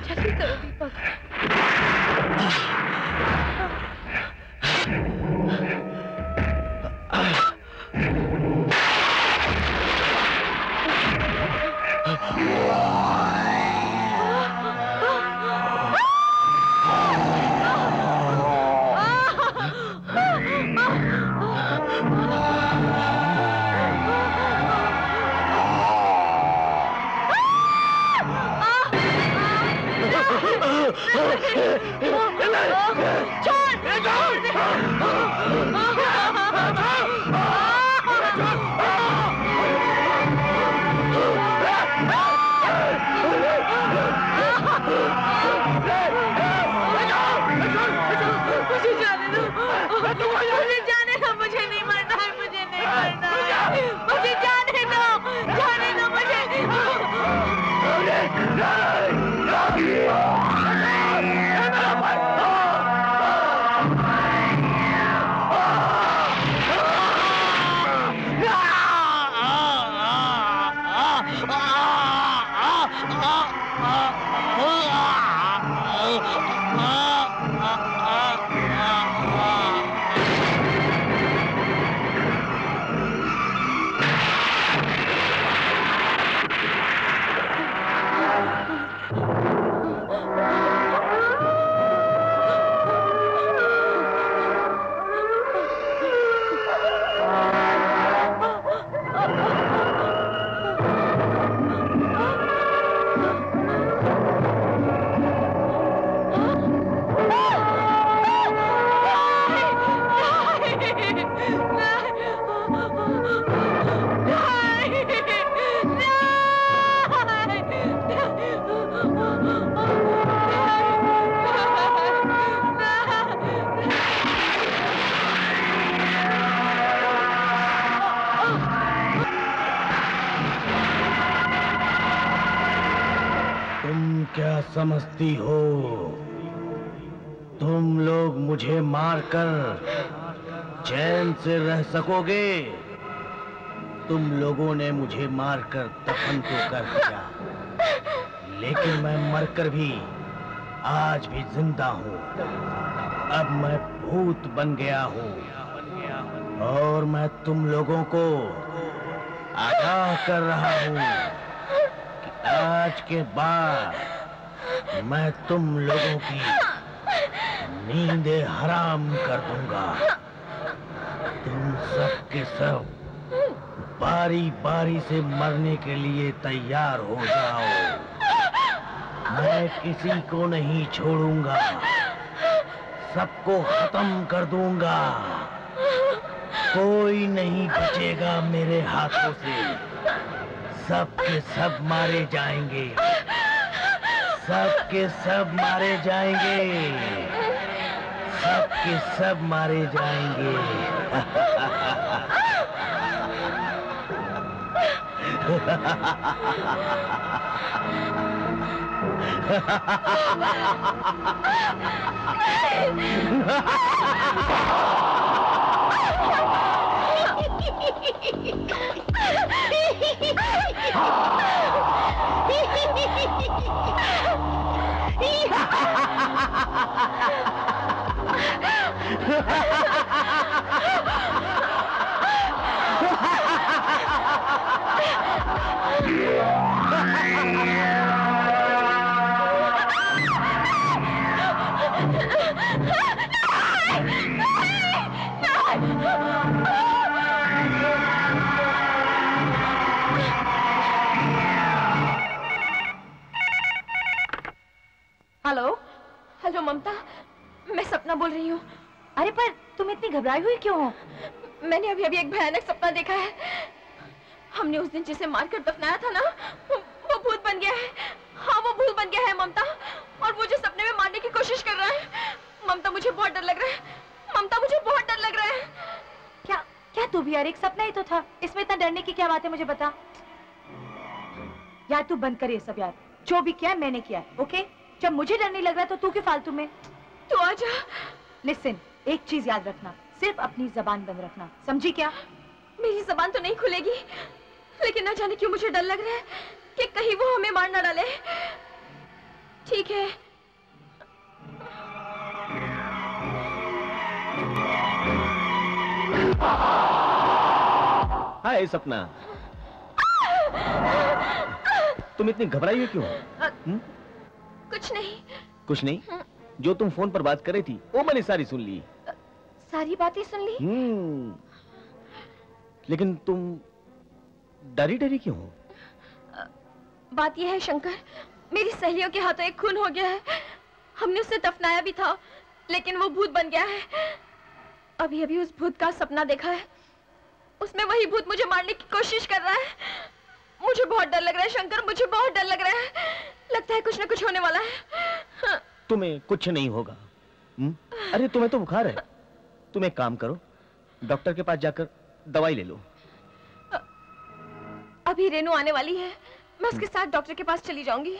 जल्दी करो दीपक। समझती हो तुम लोग मुझे मारकर चैन से रह सकोगे? तुम लोगों ने मुझे मारकर दफन तो कर दिया, लेकिन मैं मरकर भी आज भी जिंदा हूँ। अब मैं भूत बन गया हूँ और मैं तुम लोगों को आगाह कर रहा हूँ कि आज के बाद मैं तुम लोगों की नींदें हराम कर दूंगा। तुम सब के सब बारी बारी से मरने के लिए तैयार हो जाओ। मैं किसी को नहीं छोड़ूंगा, सबको खत्म कर दूंगा। कोई नहीं बचेगा मेरे हाथों से। सब के सब मारे जाएंगे, सब के सब मारे जाएंगे, सब के सब मारे जाएंगे। हेलो हेलो ममता, मैं सपना बोल रही हूँ। अरे पर तुम इतनी घबराई हुई क्यों हो? मैंने अभी अभी एक भयानक सपना देखा है। हमने उस दिन जिसे मारकर दफनाया था ना, वो भूत बन गया है। हाँ, वो भूत बन गया है ममता, और मुझे सपने में मारने की कोशिश कर रहा है। ममता मुझे बहुत डर लग रहा है। ममता मुझे बहुत डर लग रहा है। क्या क्या तू भी यार, एक सपना ही तो था, इसमें इतना डरने की क्या बात है? मुझे बता यार, तू बंद कर ये सब यार। जो भी किया मैंने किया, ओके? जब मुझे डर नहीं लग रहा तो तू क्यों फालतू में? तू आजा। लिसन, एक चीज याद रखना, सिर्फ अपनी जबान बंद रखना, समझी क्या? मेरी जबान तो नहीं खुलेगी, लेकिन न जाने क्यों मुझे डर लग रहा है कि कहीं वो हमें मार ना डाले। ठीक है। हाय सपना, तुम इतनी घबराई हुई क्यों? कुछ नहीं। कुछ नहीं? जो तुम फोन पर बात कर रही थी वो मैंने सारी सुन ली। सारी बातें सुन ली? लेकिन तुम डरी डरी क्यों हो? बात यह है शंकर, मेरी सहेलियों के हाथों एक खून हो गया है। हमने उसे दफनाया भी था, लेकिन वो भूत बन गया है। अभी अभी उस भूत का सपना देखा है, उसमें वही भूत मुझे मारने की कोशिश कर रहा है। मुझे बहुत डर लग रहा है शंकर, मुझे बहुत डर लग रहा है। लगता है कुछ न कुछ होने वाला है। तुम्हें कुछ नहीं होगा। अरे तुम्हें तो बुखार है। तुम एक काम करो, डॉक्टर के पास जाकर दवाई ले लो। अभी रेनू आने वाली है, मैं उसके साथ डॉक्टर के पास चली जाऊंगी।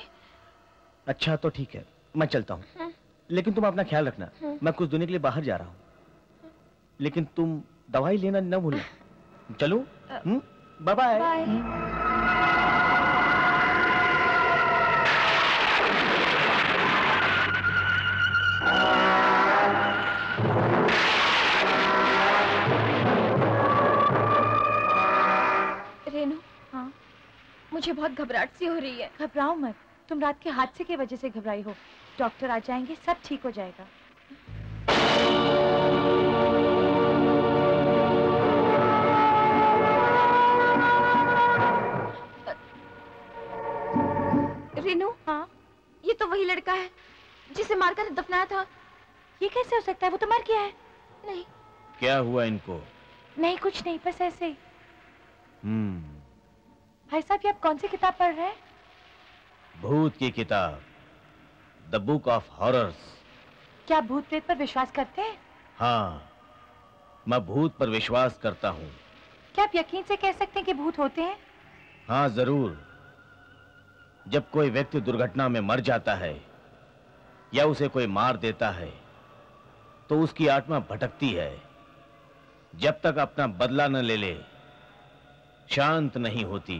अच्छा तो ठीक है, मैं चलता हूँ। लेकिन तुम अपना ख्याल रखना, मैं कुछ दिनों के लिए बाहर जा रहा हूँ। लेकिन तुम दवाई लेना न भूलना। चलो, बाय बाय। रेनू, हाँ, मुझे बहुत घबराहट सी हो रही है। घबराओ मत, तुम रात के हादसे की वजह से घबराई हो। डॉक्टर आ जाएंगे, सब ठीक हो जाएगा। रेनू, हाँ, ये तो वही लड़का है जिसे मारकर दफनाया था। ये कैसे हो सकता है? वो तो मर गया है। नहीं। क्या हुआ इनको? नहीं कुछ नहीं, बस ऐसे ही। भाई साहब, ये आप कौन सी किताब पढ़ रहे हैं? भूत की किताब, द बुक ऑफ हॉरर्स। क्या आप भूत प्रेत पर विश्वास करते हैं? हाँ, मैं भूत पर विश्वास करता हूँ। क्या आप यकीन से कह सकते हैं कि भूत होते हैं? हाँ जरूर। जब कोई व्यक्ति दुर्घटना में मर जाता है या उसे कोई मार देता है तो उसकी आत्मा भटकती है। जब तक अपना बदला न ले ले, शांत नहीं होती।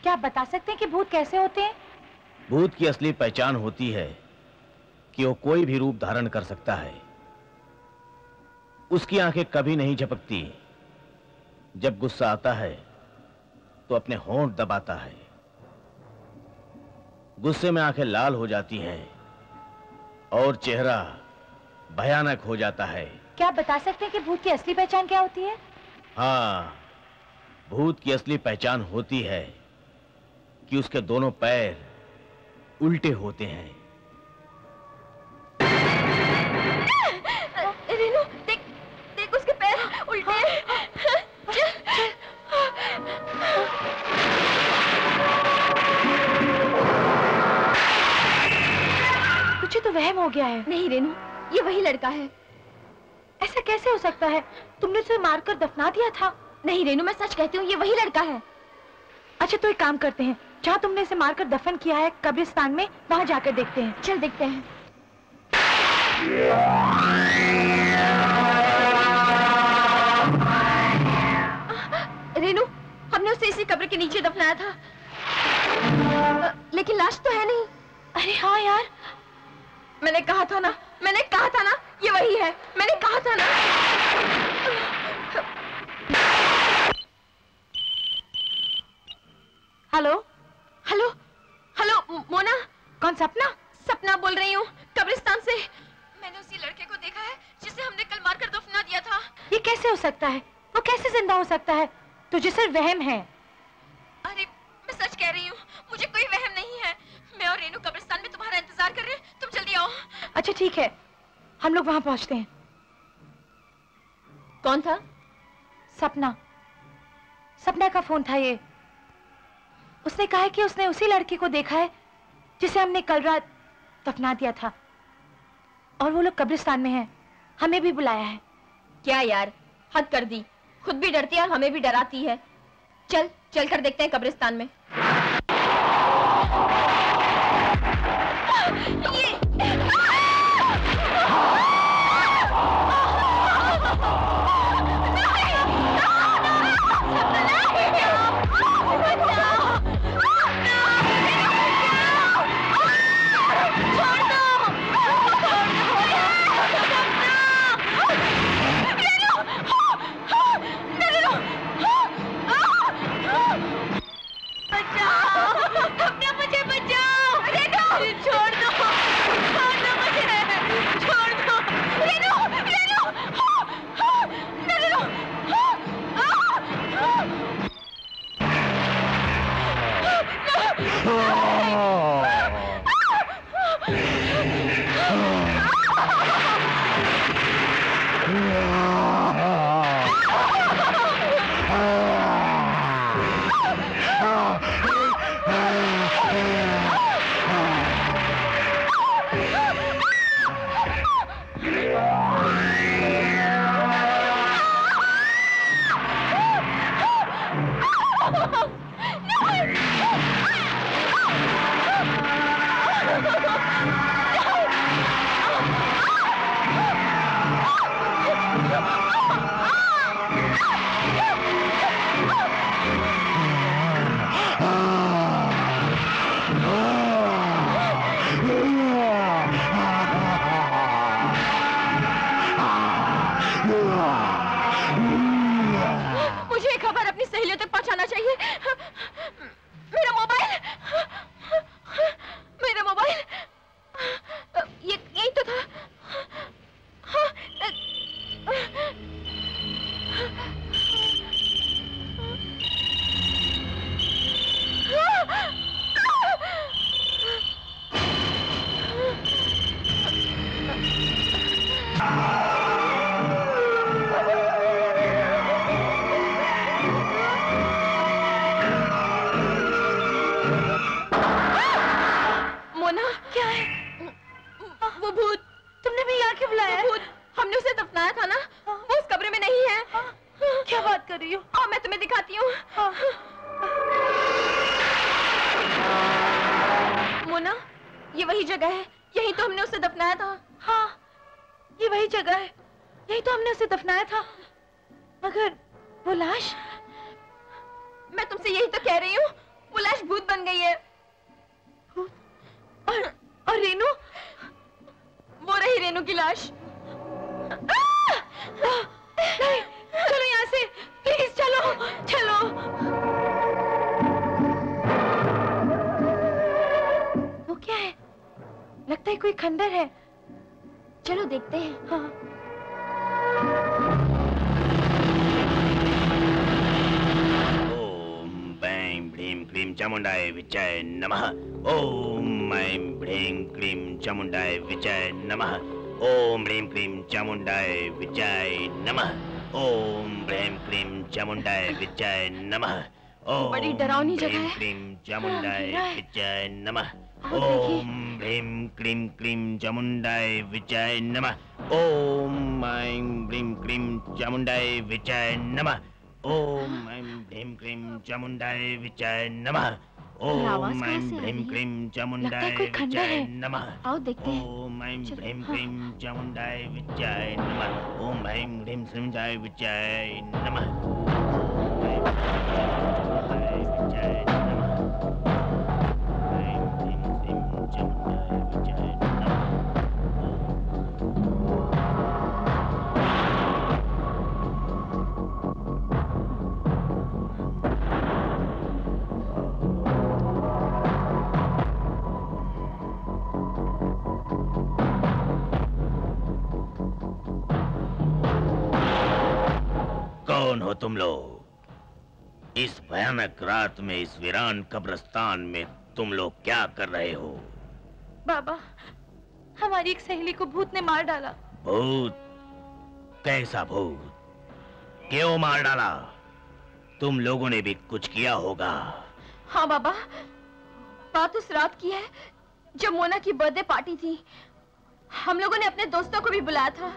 क्या आप बता सकते हैं कि भूत कैसे होते हैं? भूत की असली पहचान होती है कि वो कोई भी रूप धारण कर सकता है। उसकी आंखें कभी नहीं झपकती। जब गुस्सा आता है तो अपने होंठ दबाता है। गुस्से में आंखें लाल हो जाती हैं और चेहरा भयानक हो जाता है। क्या आप बता सकते हैं कि भूत की असली पहचान क्या होती है? हाँ, भूत की असली पहचान होती है कि उसके दोनों पैर उल्टे होते हैं। रेनू, देख देख उसके पैर उल्टे हैं। मुझे तो वहम हो गया है। नहीं रेनू, ये वही लड़का है। ऐसा कैसे हो सकता है? तुमने उसे मारकर दफना दिया था। नहीं रेनू, मैं सच कहती हूँ, ये वही लड़का है। अच्छा तो एक काम करते हैं, जहाँ तुमने इसे मारकर दफन किया है कब्रिस्तान में, वहाँ जाकर देखते हैं। चल देखते हैं। रेनू, हमने उसे इसी कब्र के नीचे दफनाया था, लेकिन लाश तो है नहीं। अरे हाँ यार, मैंने कहा था ना, ये वही है। मैंने कहा था ना। Hello hello hello, Mona. कौन? सपना? सपना बोल रही हूँ, कब्रिस्तान से। मैंने उसी लड़के को देखा है जिसे हमने कल मारकर दफना दिया था। ये कैसे हो सकता है? वो कैसे जिंदा हो सकता है? तुझे सिर्फ वहम है। अरे मैं सच कह रही हूँ, मुझे कोई वहम नहीं है। मैं और रेनू कब्रिस्तान में तुम्हारा इंतजार कर रहे हैं, तुम जल्दी आओ। अच्छा ठीक है, हम लोग वहां पहुंचते हैं। कौन था? सपना। सपना का फोन था ये। उसने कहा है कि उसने उसी लड़के को देखा है जिसे हमने कल रात दफना दिया था, और वो लोग कब्रिस्तान में हैं। हमें भी बुलाया है। क्या यार, हद कर दी। खुद भी डरती है और हमें भी डराती है। चल चल कर देखते हैं कब्रिस्तान में। ये खबर अपनी सहेलियों तक पहुंचाना चाहिए। मेरा मोबाइल, मेरा मोबाइल, ये यही तो था। मोना, क्या है? वो भूत। तुमने भी यहाँ क्यों बुलाया? वो भूत, हमने उसे दफनाया था ना, वो उस कब्र में नहीं है। क्या बात कर रही हो? हाँ, मैं तुम्हें दिखाती हूँ। मोना, ये वही जगह है, यही तो हमने उसे दफनाया था। हाँ, ये वही जगह है, यही तो हमने उसे दफनाया था। मगर वो लाश, मैं तुमसे यही तो कह रही हूँ, वो लाश भूत बन गई है। और रेनू, वो रही रेनू की लाश। नहीं, चलो यहाँ से, प्लीज चलो, चलो। वो क्या है? लगता है कोई खंडर है। चलो देखते हैं। हाँ। ऐं ह्रीं क्लीं चामुण्डाय विच्चाय नमः। ॐ ऐं ह्रीं क्लीं चामुण्डाय विच्चाय नमः। ॐ ह्रीं क्लीं चामुण्डाय विच्चाय नमः। ॐ ह्रीं क्लीं चामुण्डाय विच्चाय नमः। बड़ी डरावनी जगह है। क्लीं चामुण्डाय विच्चाय नमः। ॐ ह्रीं क्लीं क्लीं चामुण्डाय विच्चाय नमः। ॐ ऐं ह्रीं क्लीं चामुण्डाय विच्चाय नमः। ओम ऐं ह्रीं क्लीं चामुण्डाय विच्चाय नमः। ओम ऐं ह्रीं क्लीं चामुण्डाय विच्चाय नमः। आओ देखते हैं। ओम ऐं ह्रीं क्लीं चामुण्डाय विच्चाय नमः। ओम ऐं ह्रीं चामुण्डाय विच्चाय नमः। कौन हो तुम लोग? इस भयानक रात में इस वीरान कब्रिस्तान में तुम लोग क्या कर रहे हो? बाबा, हमारी एक सहेली को भूत ने मार डाला। भूत? कैसा भूत? क्यों मार डाला? तुम लोगों ने भी कुछ किया होगा। हाँ बाबा, बात उस रात की है जब मोना की बर्थडे पार्टी थी। हम लोगों ने अपने दोस्तों को भी बुलाया था।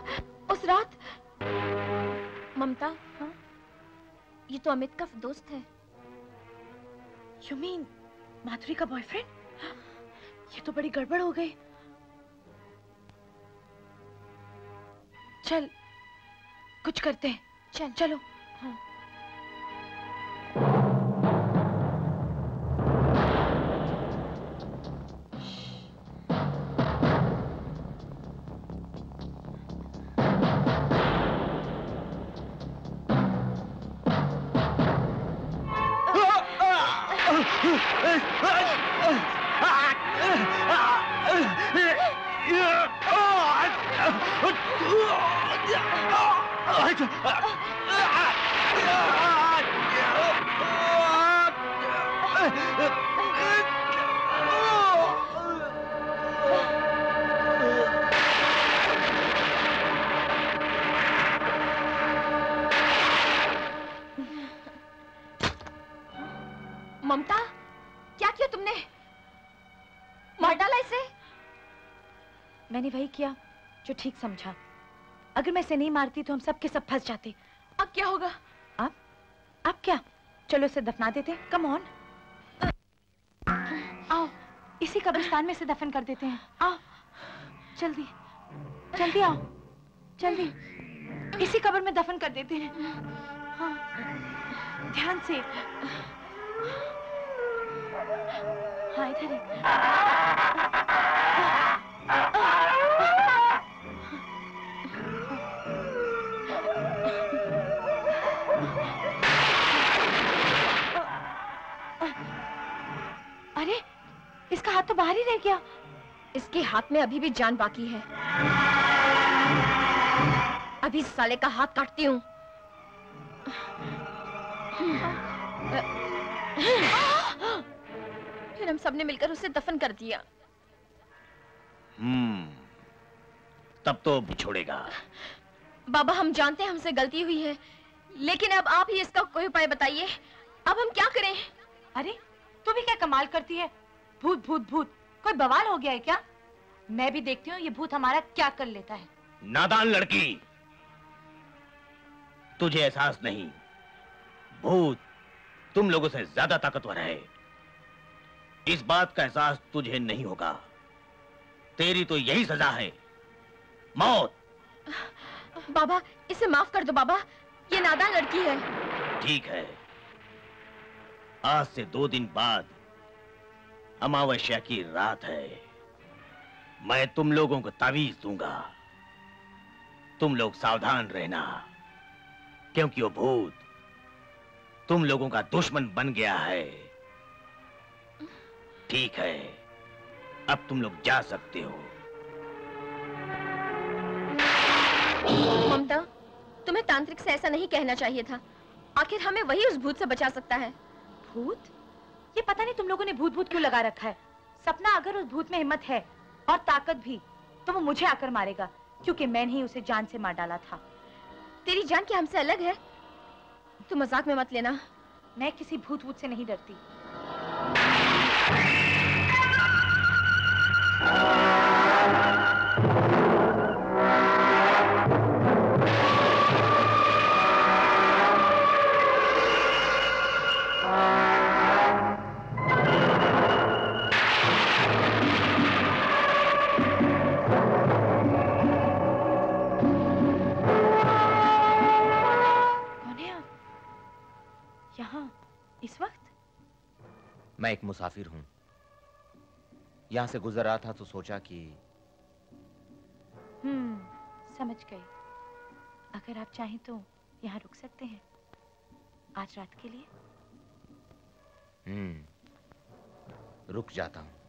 उस रात ममता, हाँ? ये तो अमित का दोस्त है। You mean माधुरी का बॉयफ्रेंड? ये तो बड़ी गड़बड़ हो गई। चल, कुछ करते हैं। चल, चलो। हाँ। ममता, क्या किया तुमने? मार डाला इसे? मैंने वही किया जो ठीक समझा। अगर मैं इसे नहीं मारती तो हम सब के सब फंस जाते। अब क्या होगा? अब क्या? चलो इसे दफना देते हैं। कम ऑन, आओ, इसी कब्रिस्तान में इसे दफन कर देते हैं। आओ, जल्दी जल्दी आओ, जल्दी इसी कब्र में दफन कर देते हैं। हाँ, ध्यान से। हाँ, इधर ही। हाथ तो बाहर ही रह गया। इसके हाथ में अभी भी जान बाकी है। अभी साले का हाथ काटती हूँ। फिर हम सबने मिलकर उसे दफन कर दिया। तब तो छोड़ेगा। बाबा, हम जानते हैं हमसे गलती हुई है, लेकिन अब आप ही इसका कोई उपाय बताइए। अब हम क्या करें? अरे तू भी क्या कमाल करती है। भूत भूत भूत, कोई बवाल हो गया है क्या? मैं भी देखती हूँ ये भूत हमारा क्या कर लेता है। नादान लड़की, तुझे एहसास नहीं, भूत तुम लोगों से ज्यादा ताकतवर है। इस बात का एहसास तुझे नहीं होगा। तेरी तो यही सजा है, मौत। बाबा, इसे माफ कर दो बाबा, ये नादान लड़की है। ठीक है, आज से 2 दिन बाद अमावस्या की रात है। मैं तुम लोगों को तावीज दूंगा। तुम लोग सावधान रहना, क्योंकि वो भूत तुम लोगों का दुश्मन बन गया है। ठीक है, अब तुम लोग जा सकते हो। ममता, तुम्हें तांत्रिक से ऐसा नहीं कहना चाहिए था। आखिर हमें वही उस भूत से बचा सकता है। भूत? ये पता नहीं तुम लोगों ने भूत भूत क्यों लगा रखा है। सपना, अगर उस भूत में हिम्मत है और ताकत भी, तो वो मुझे आकर मारेगा, क्योंकि मैंने ही उसे जान से मार डाला था। तेरी जान क्या हमसे अलग है? तू मजाक में मत लेना। मैं किसी भूत भूत से नहीं डरती। इस वक्त? मैं एक मुसाफिर हूं। यहां से गुजर रहा था तो सोचा कि समझ गई। अगर आप चाहें तो यहाँ रुक सकते हैं आज रात के लिए। रुक जाता हूं।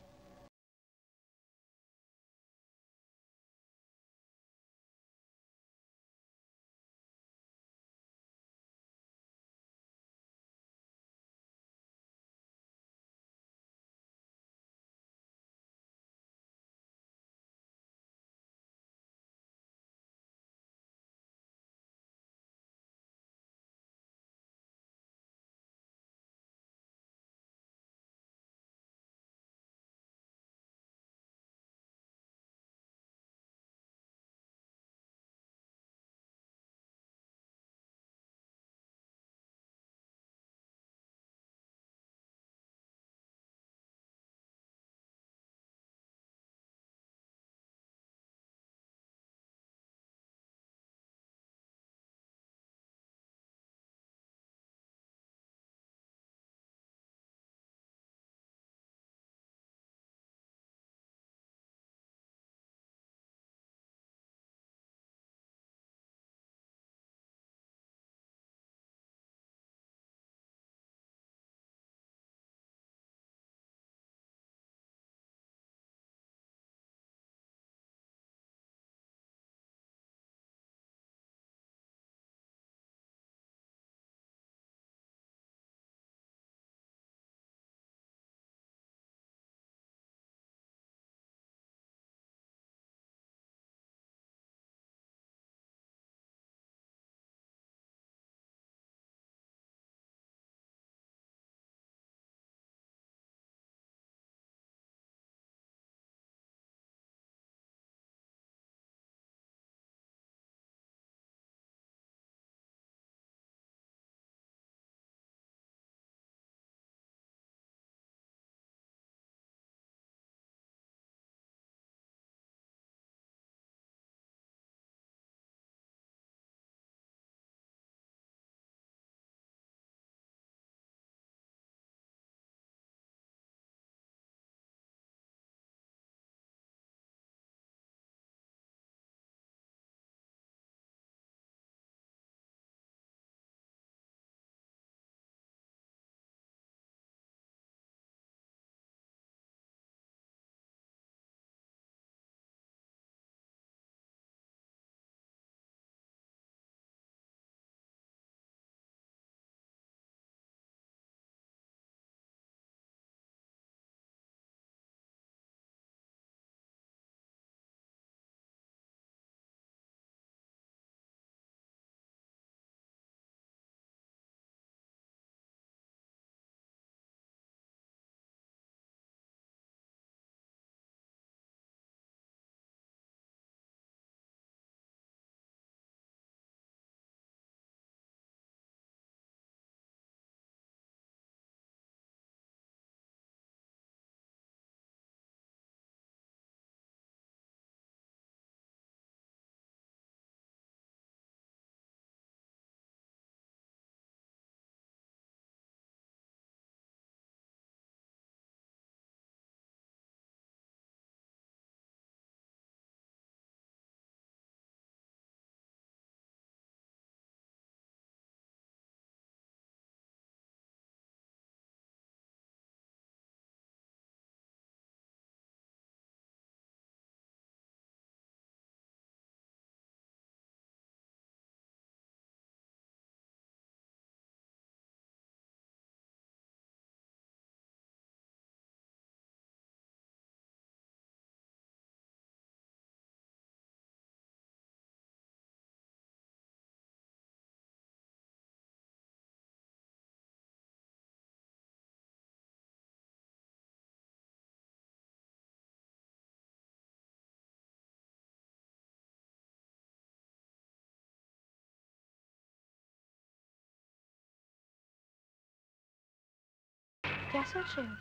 क्या सोच रहे हो?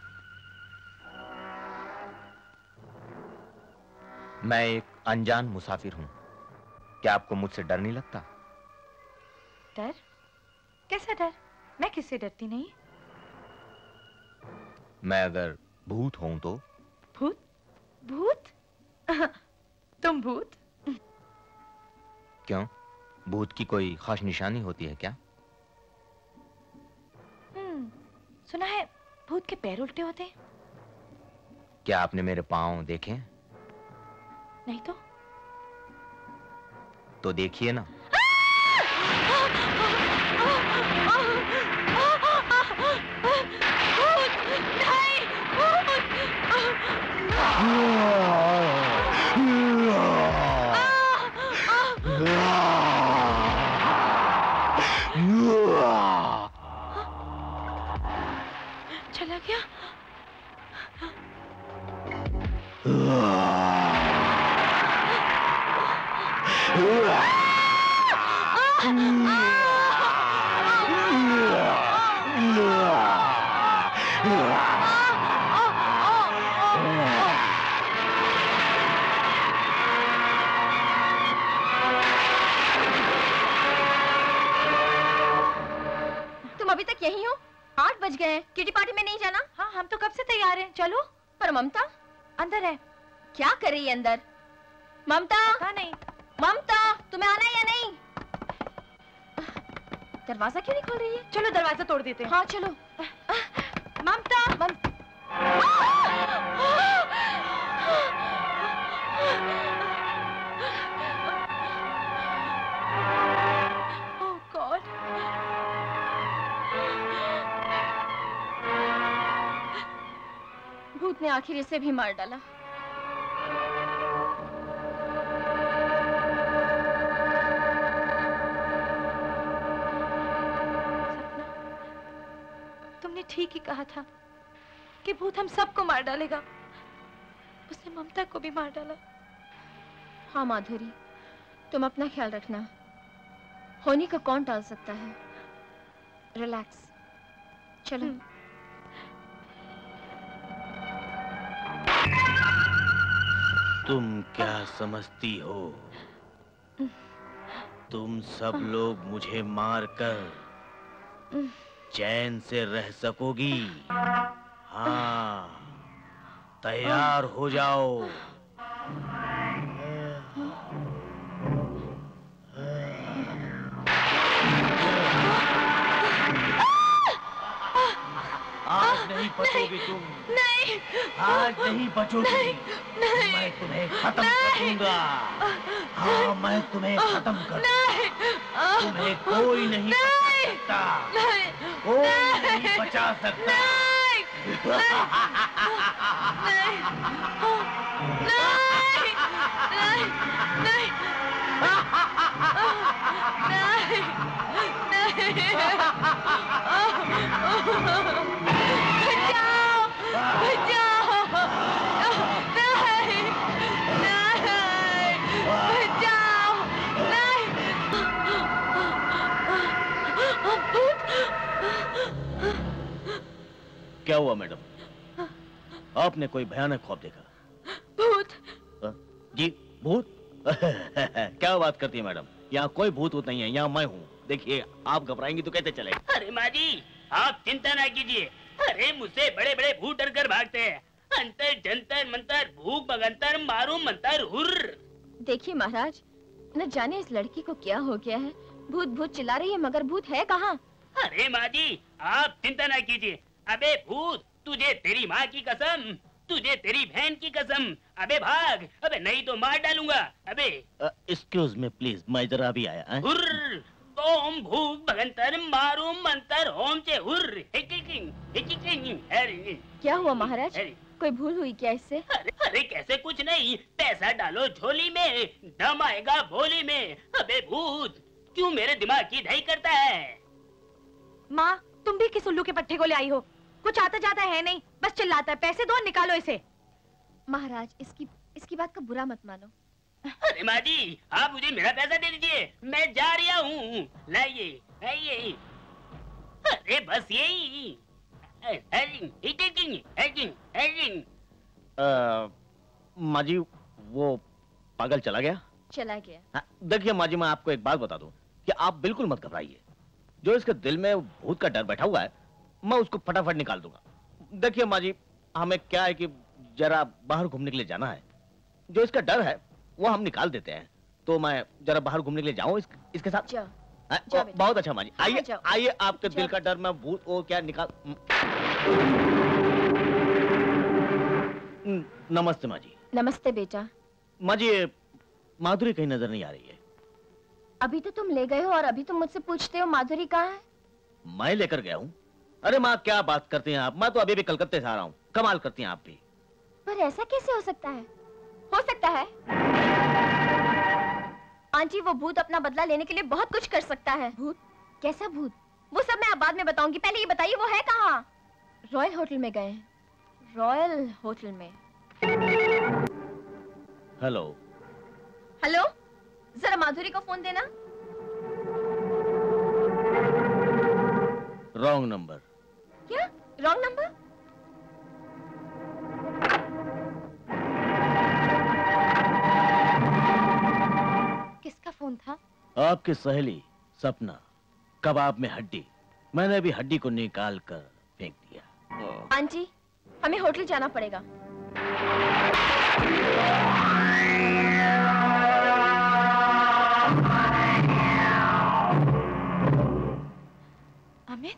मैं एक अनजान मुसाफिर हूं। क्या आपको मुझसे डर नहीं लगता? डर? कैसा डर? मैं किससे डरती नहीं। मैं अगर भूत हूं तो? भूत? भूत? तुम भूत? क्यों? भूत की कोई खास निशानी होती है क्या? सुना है भूत के पैर उल्टे होते हैं। क्या आपने मेरे पांव देखे? नहीं तो देखिए ना। चला गया। तुम अभी तक यही हो? 8 बज गए हैं। किटी पार्टी में नहीं जाना? हाँ, हम तो कब से तैयार हैं। चलो। पर ममता अंदर है। क्या कर रही है अंदर? ममता! पता नहीं। ममता, तुम्हें आना है या नहीं? दरवाजा क्यों नहीं खोल रही है? चलो दरवाजा तोड़ देते हैं। हाँ चलो। ममता! ओह गॉड! भूत ने आखिर इसे भी मार डाला। तुमने ठीक ही कहा था कि भूत हम सबको मार डालेगा। उसने ममता को भी मार डाला। हाँ माधुरी, तुम अपना ख्याल रखना। होने का कौन टाल सकता है? रिलैक्स। चलो। तुम क्या समझती हो तुम सब लोग मुझे मारकर चैन से रह सकोगी? हाँ, तैयार हो जाओ। आज नहीं बचोगी तुम। नहीं, आज नहीं बचोगी। नहीं, मैं तुम्हें खत्म कर दूंगा। हाँ, मैं तुम्हें खत्म कर दूंगा। तुम्हें कोई नहीं बचा सकता। कोई नहीं बचा सकता। क्या हुआ मैडम? आपने कोई भयानक ख्वाब देखा? भूत। जी भूत? क्या बात करती है मैडम? यहाँ कोई भूत वूत नहीं है, यहाँ मैं हूँ। देखिए, आप घबराएंगी तो कैसे चले? अरे माँ जी, आप चिंता ना कीजिए। अरे मुझसे बड़े बड़े भूत डर कर भागते हैं। अंतर जंतर मंतर भूख भगंतर मारू मंतर हुर्र। देखिए महाराज, न जाने इस लड़की को क्या हो गया है। भूत भूत चिल्ला रही है मगर भूत है कहाँ? अरे माँ जी, आप चिंता ना कीजिए। अबे भूत, तुझे तेरी माँ की कसम, तुझे तेरी बहन की कसम। अबे भाग, अबे नहीं तो मार डालूंगा। अबे एक्सक्यूज मी प्लीज, मैं जरा अभी आया। हुर्र, ओम भूख भगंतर मारू मंतर ओम चे हुर्र। क्या हुआ महाराज? कोई भूल हुई क्या इससे? अरे कैसे कुछ नहीं, पैसा डालो झोली में, दम आएगा भोली में। अबे भूत, क्यों मेरे दिमाग की दही करता है? माँ, तुम भी किस उल्लू के पट्टे को ले आई हो? कुछ आता जाता है नहीं, बस चिल्लाता है। पैसे दो, निकालो इसे। महाराज, इसकी बात का बुरा मत मानो। अरे माँ जी, आप मुझे मेरा पैसा दे दीजिए, मैं जा रहा हूँ। लाइए, आइए। अरे बस यही। माँ जी वो पागल चला गया। चला गया। हाँ, देखिए माँ जी, मैं आपको एक बात बता दूं कि आप बिल्कुल मत घबराइए। जो इसके दिल में भूत का डर बैठा हुआ है, मैं उसको फटाफट निकाल दूंगा। देखिए माँ जी, हमें क्या है कि जरा बाहर घूमने के लिए जाना है। जो इसका डर है वो हम निकाल देते हैं। तो मैं जरा बाहर घूमने के लिए जाऊं इसके साथ। जाओ। बहुत अच्छा माँ जी, आइए आइए, आपके दिल का डर मैं भूत वो क्या निकाल। नमस्ते माँ जी। नमस्ते बेटा। माँ जी, माधुरी कहीं नजर नहीं आ रही है। अभी तो तुम ले गए हो और अभी तुम मुझसे पूछते हो माधुरी कहाँ है? मैं लेकर गया हूँ। अरे माँ, क्या बात करती हैं आप। मैं तो अभी भी कलकत्ते से आ रहा हूँ। कमाल करती हैं आप भी। पर ऐसा कैसे हो सकता है? हो सकता है आंटी, वो भूत अपना बदला लेने के लिए बहुत कुछ कर सकता है। भूत? कैसा भूत? वो सब मैं अब बाद में बताऊंगी। पहले ये बताइए वो है कहाँ? रॉयल होटल में गए हैं। रॉयल होटल में। हेलो। हेलो, जरा माधुरी को फोन देना। Wrong number. क्या? Wrong number? किसका फोन था? आपकी सहेली सपना। कबाब में हड्डी। मैंने अभी हड्डी को निकाल कर फेंक दिया। आंटी, हमें होटल जाना पड़ेगा। अमित?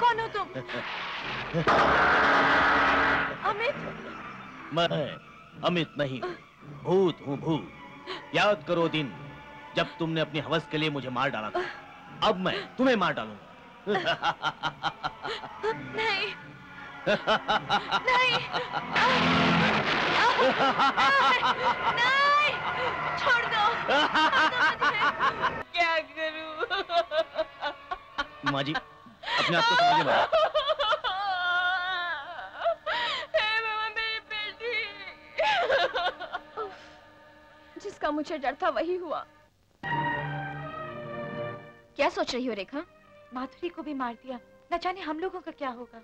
कौन हो तुम? अमित? मैं अमित नहीं हूँ, भूत हूँ, भूत। याद करो दिन जब तुमने अपनी हवस के लिए मुझे मार डाला था। अब मैं तुम्हें मार डालूंगा। नहीं। नहीं। नहीं, छोड़ दो। क्या करूं? माँ जी, अपने आप को समझिए बात। मेरी बेटी। जिसका मुझे डर था वही हुआ। क्या सोच रही हो रेखा? माधुरी को भी मार दिया, न जाने हम लोगों का क्या होगा।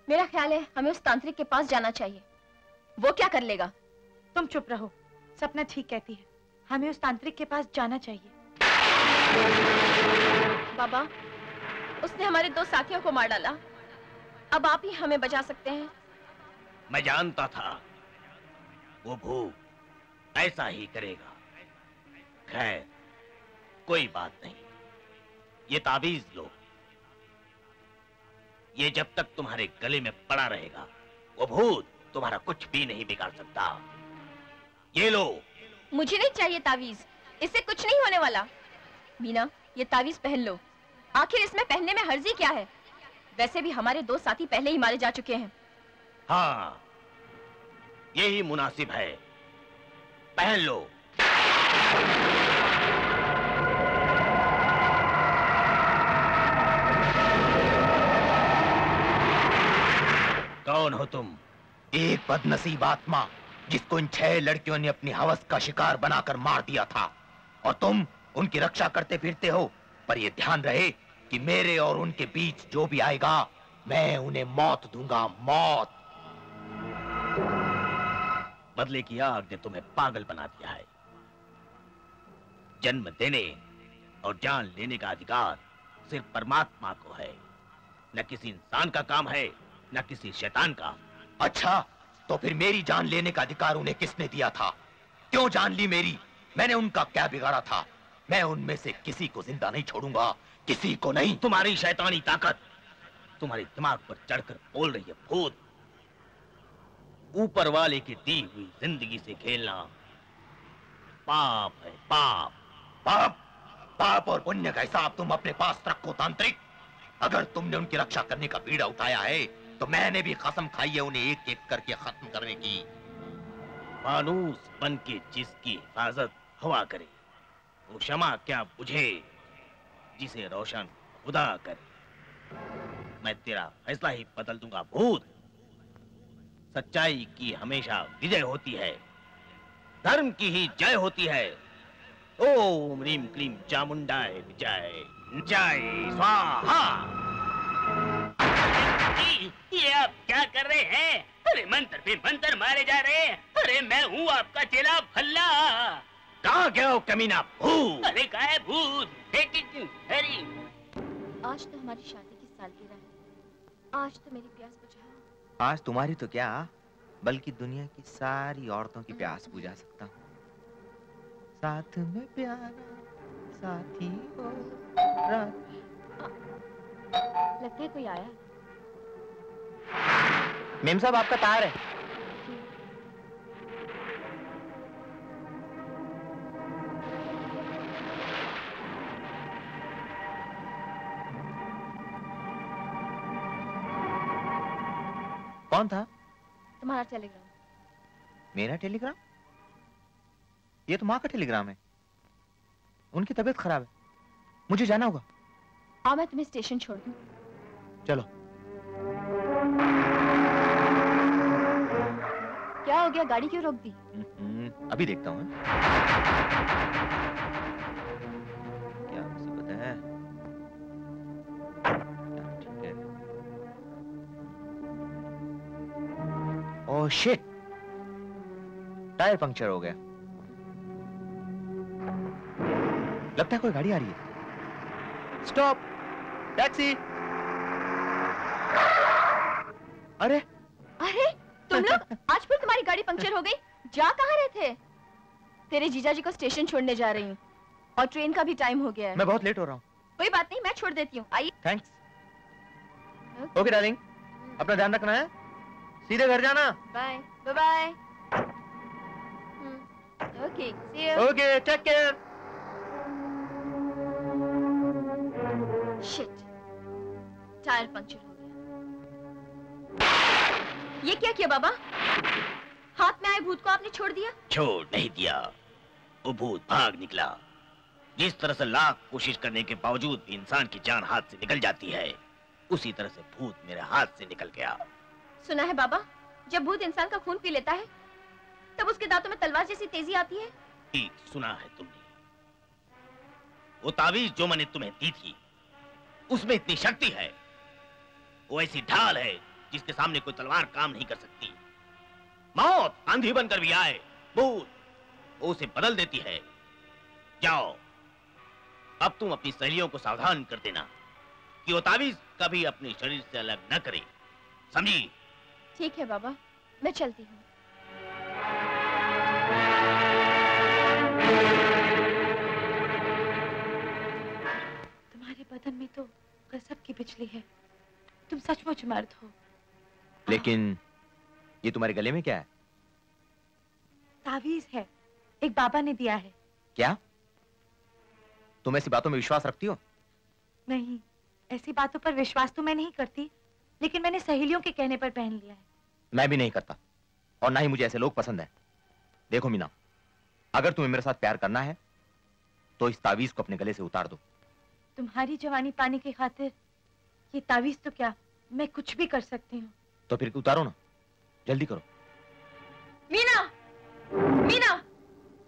मेरा ख्याल है हमें उस तांत्रिक के पास जाना चाहिए। वो क्या कर लेगा? तुम चुप रहो। सपना ठीक कहती है, हमें उस तांत्रिक के पास जाना चाहिए। बाबा, उसने हमारे 2 साथियों को मार डाला। अब आप ही हमें बचा सकते हैं। मैं जानता था वो भूत ऐसा ही करेगा। खैर, कोई बात नहीं। ये ताबीज लो। ये जब तक तुम्हारे गले में पड़ा रहेगा, वो भूत तुम्हारा कुछ भी नहीं बिगाड़ सकता। ये लो। मुझे नहीं चाहिए तावीज, इससे कुछ नहीं होने वाला। मीना, ये तावीज पहन लो। आखिर इसमें पहनने में हर्जी क्या है? वैसे भी हमारे 2 साथी पहले ही मारे जा चुके हैं। हाँ, यही मुनासिब है। पहन लो। कौन हो तुम? एक बदनसीब आत्मा जिसको इन 6 लड़कियों ने अपनी हवस का शिकार बनाकर मार दिया था, और तुम उनकी रक्षा करते फिरते हो। पर यह ध्यान रहे कि मेरे और उनके बीच जो भी आएगा, मैं उन्हें मौत दूंगा, मौत। बदले की आग ने तुम्हें पागल बना दिया है। जन्म देने और जान लेने का अधिकार सिर्फ परमात्मा को है। न किसी इंसान का काम है, न किसी शैतान का। अच्छा, तो फिर मेरी जान लेने का अधिकार उन्हें किसने दिया था? क्यों जान ली मेरी? मैंने उनका क्या बिगाड़ा था? मैं उनमें से किसी को जिंदा नहीं छोड़ूंगा, किसी को नहीं। तुम्हारी शैतानी ताकत तुम्हारे दिमाग पर चढ़कर बोल रही है भूत। ऊपर वाले की दी हुई जिंदगी से खेलना पाप है, पाप। पाप? पाप और पुण्य का हिसाब तुम अपने पास रखो तांत्रिक। अगर तुमने उनकी रक्षा करने का बीड़ा उठाया है, तो मैंने भी कसम खाई है उन्हें एक एक करके खत्म करने की। फानूस बन के जिसकी हिफाजत हवा करे, वो शमा क्या बुझे जिसे रोशन खुदा करे। मैं तेरा फैसला ही बदल दूंगा भूत। सच्चाई की हमेशा विजय होती है। धर्म की ही जय होती है। ओम ह्रीम क्लीम चामुंडाय जय, जय स्वाहा। ये आप क्या कर रहे हैं? अरे मंत्र पे मंत्र मारे जा रहे हैं। अरे मैं हूँ आपका चेला भल्ला। कहाँ गया हो कमीना भूत? अरे क्या है भूत? हरी आज तो हमारी शादी की सालगिरह है। आज तो मेरी प्यास बुझाओ। आज तुम्हारी तो क्या, बल्कि दुनिया की सारी औरतों की प्यास बुझा सकता हूँ। साथ में प्यारा साथी हो लगता है कोई आया। मेम साहब आपका तार है। कौन था? तुम्हारा टेलीग्राम। मेरा टेलीग्राम? ये तो माँ का टेलीग्राम है। उनकी तबीयत खराब है, मुझे जाना होगा। आओ मैं तुम्हें स्टेशन छोड़ दूं। चलो। क्या हो गया, गाड़ी क्यों रोक दी? अभी देखता हूँ। क्या मुसीबत है? ठीक है। ओह शिट, टायर पंक्चर हो गया। लगता है कोई गाड़ी आ रही है। Stop, taxi. अरे अरे तुम लोग, आज फिर तुम्हारी गाड़ी पंक्चर हो गई। जा कहाँ रहे थे? तेरे जीजाजी को स्टेशन छोड़ने जा रही हूँ और ट्रेन का भी टाइम हो गया है। मैं बहुत लेट हो रहा हूँ। कोई बात नहीं, मैं छोड़ देती हूँ। आइए। थैंक्स। ओके डार्लिंग, अपना ध्यान रखना है, सीधे घर जाना। Bye bye bye. Okay, see you. Okay, take care. Shit, tyre puncture हो गया। ये क्या किया बाबा? हाथ में आए भूत को आपने छोड़ दिया? छोड़ नहीं दिया, वो भूत भाग निकला। जिस तरह से लाख कोशिश करने के बावजूद भी इंसान की जान हाथ से निकल जाती है, उसी तरह से भूत मेरे हाथ से निकल गया। सुना है बाबा, जब भूत इंसान का खून पी लेता है तब उसके दांतों में तलवार जैसी तेजी आती है। ठीक सुना है तुमने। वो तावीज जो मैंने तुम्हें दी थी, उसमें इतनी शक्ति है। वो ऐसी ढाल है जिसके सामने कोई तलवार काम नहीं कर सकती। मौत आंधी बनकर भी आए, भूत वो उसे बदल देती है। जाओ, अब तुम अपनी सहेलियों को सावधान कर देना कि वो तावीज कभी अपने शरीर से अलग न करे, समझी? ठीक है बाबा, मैं चलती हूँ। तुम्हारे बदन में तो गजब की बिजली है। तुम सचमुच मर्द हो। लेकिन ये तुम्हारे गले में क्या है? तावीज है, एक बाबा ने दिया है। क्या तुम ऐसी बातों में विश्वास रखती हो? नहीं, ऐसी बातों पर विश्वास तो मैं नहीं करती, लेकिन मैंने सहेलियों के कहने पर पहन लिया है। मैं भी नहीं करता, और ना ही मुझे ऐसे लोग पसंद हैं। देखो मीना, अगर तुम्हें मेरे साथ प्यार करना है तो इस तावीज को अपने गले से उतार दो। तुम्हारी जवानी पाने की खातिर ये तावीज तो क्या, मैं कुछ भी कर सकती हूँ। तो फिर उतारो ना, जल्दी करो। मीना, मीना,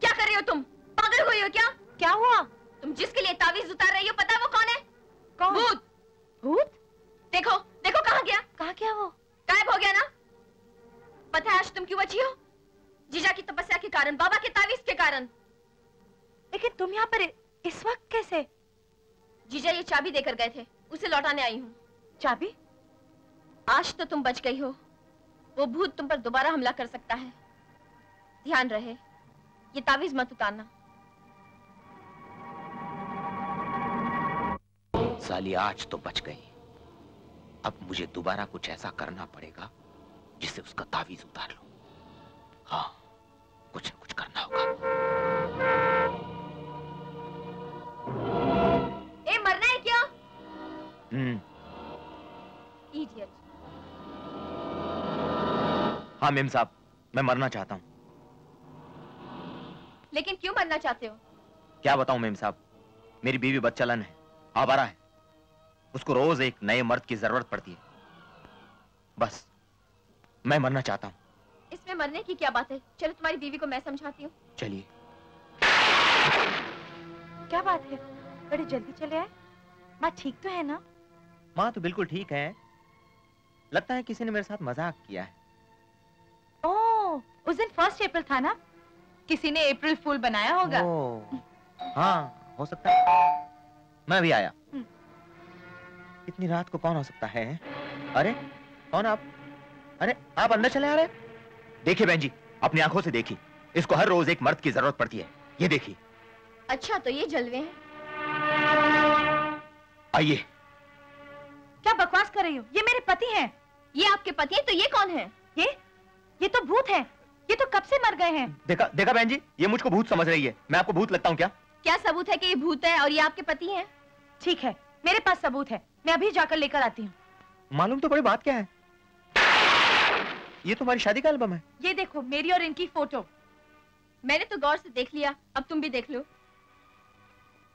क्या कर रही हो तुम? पागल हुई हो क्या? क्या हुआ? तुम जिसके लिए तावीज उतार रही हो, पता है वो कौन है? कौन? भूत। भूत? देखो, देखो कहाँ गया? कहाँ गया वो? गायब हो गया ना? पता है आज तुम क्यों बची हो? जीजा की तपस्या के कारण, बाबा के तावीज के कारण। लेकिन तुम यहाँ पर इस वक्त कैसे? जीजा ये चाबी देकर गए थे, उसे लौटाने आई हूँ। चाबी? आज तो तुम बच गई हो, वो भूत तुम पर दोबारा हमला कर सकता है। ध्यान रहे, ये तावीज मत उतारना। साली आज तो बच गई, अब मुझे दोबारा कुछ ऐसा करना पड़ेगा जिससे उसका तावीज उतार लो। हाँ, कुछ न कुछ करना होगा। ए, मरना है क्या? इडियट। हाँ मेम साहब, मैं मरना चाहता हूँ। लेकिन क्यों मरना चाहते हो? क्या बताऊं मेम साहब, मेरी बीवी बदचलन है, आवारा है। उसको रोज एक नए मर्द की जरूरत पड़ती है। बस मैं मरना चाहता हूं। इसमें मरने की क्या बात है? चलो तुम्हारी बीवी को मैं समझाती हूँ। चलिए। क्या बात है, बड़े जल्दी चले आए। माँ ठीक तो है ना? माँ तो बिल्कुल ठीक है। लगता है किसी ने मेरे साथ मजाक किया है। ओह, उस दिन 1 अप्रैल था ना, किसी ने अप्रैल फूल बनाया होगा। हाँ, हो सकता है। मैं भी आया। इतनी रात को कौन हो सकता है? अरे कौन आप? अरे आप अंदर चले आ रहे? देखिए बहन जी, अपनी आंखों से देखिए, इसको हर रोज एक मर्द की जरूरत पड़ती है। ये देखिए। अच्छा तो ये जलवे हैं। आइए। क्या बकवास कर रही हो? ये मेरे पति हैं। ये आपके पति हैं तो ये कौन है? ये तो भूत है। ये तो कब से मर गए हैं। देखा बहन जी, ये मुझको भूत समझ रही है। मैं आपको भूत लगता हूँ क्या? क्या सबूत है कि ये भूत है और ये आपके पति हैं? ठीक है, मेरे पास सबूत है, मैं अभी जाकर लेकर आती हूँ। मालूम तो पड़ी बात क्या है। ये तो हमारी शादी का एल्बम है। ये देखो, मेरी और इनकी फोटो। मैंने तो गौर से देख लिया, अब तुम भी देख लो।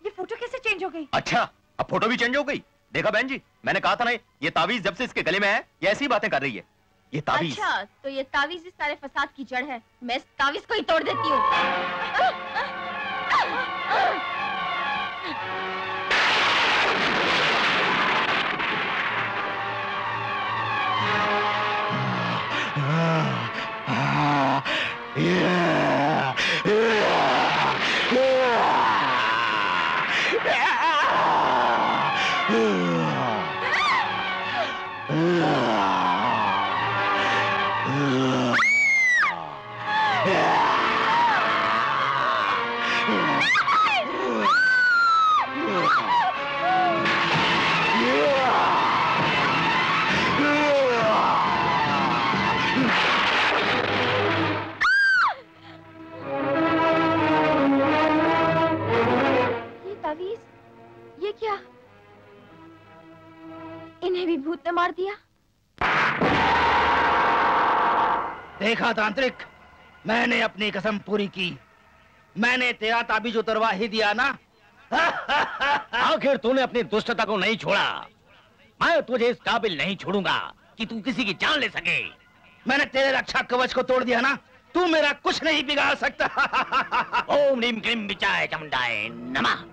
ये फोटो कैसे चेंज हो गई? अच्छा, अब फोटो भी चेंज हो गई। देखा बहन जी, मैंने कहा था ना, ये तावीज जब से इसके गले में है, ये ऐसी बातें कर रही है। ये तावीज। अच्छा, तो ये तावीज इस सारे फसाद की जड़ है। मैं इस तावीज को ही तोड़ देती हूँ। ये क्या? इन्हें भी भूत ने मार दिया। देखा तांत्रिक, मैंने अपनी कसम पूरी की। मैंने तेरा ताबीज उतरवा ही दिया ना। आखिर तूने अपनी दुष्टता को नहीं छोड़ा। मैं तुझे इस काबिल नहीं छोड़ूंगा कि तू किसी की जान ले सके। मैंने तेरे रक्षा कवच को तोड़ दिया ना, तू मेरा कुछ नहीं बिगाड़ सकता। ओम नीम क्लीम विचाय चामुंडाय नमः।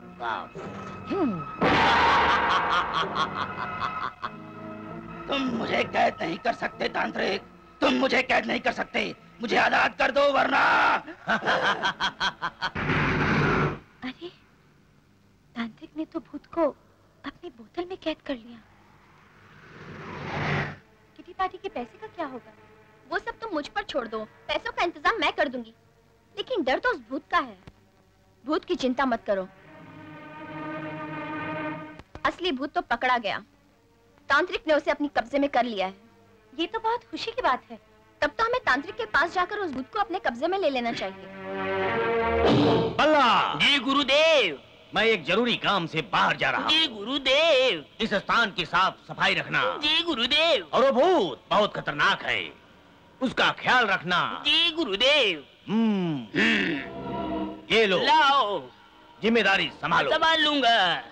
तुम मुझे कैद नहीं कर सकते तांत्रिक, तुम मुझे कैद नहीं कर सकते। मुझे आजाद कर दो वरना। अरे, तांत्रिक ने तो भूत को अपनी बोतल में कैद कर लिया। किटी पार्टी के पैसे का क्या होगा? वो सब तुम मुझ पर छोड़ दो, पैसों का इंतजाम मैं कर दूंगी। लेकिन डर तो उस भूत का है। भूत की चिंता मत करो, असली भूत तो पकड़ा गया। तांत्रिक ने उसे अपनी कब्जे में कर लिया है। ये तो बहुत खुशी की बात है। तब तो हमें तांत्रिक के पास जाकर उस भूत को अपने कब्जे में ले लेना चाहिए। बल्ला! जी गुरुदेव। मैं एक जरूरी काम से बाहर जा रहा हूँ। जी गुरुदेव। इस स्थान की साफ सफाई रखना। जी गुरुदेव। और वो भूत बहुत खतरनाक है, उसका ख्याल रखना। जी गुरुदेव। ये लो, लाओ। जिम्मेदारी संभालो। संभाल लूंगा।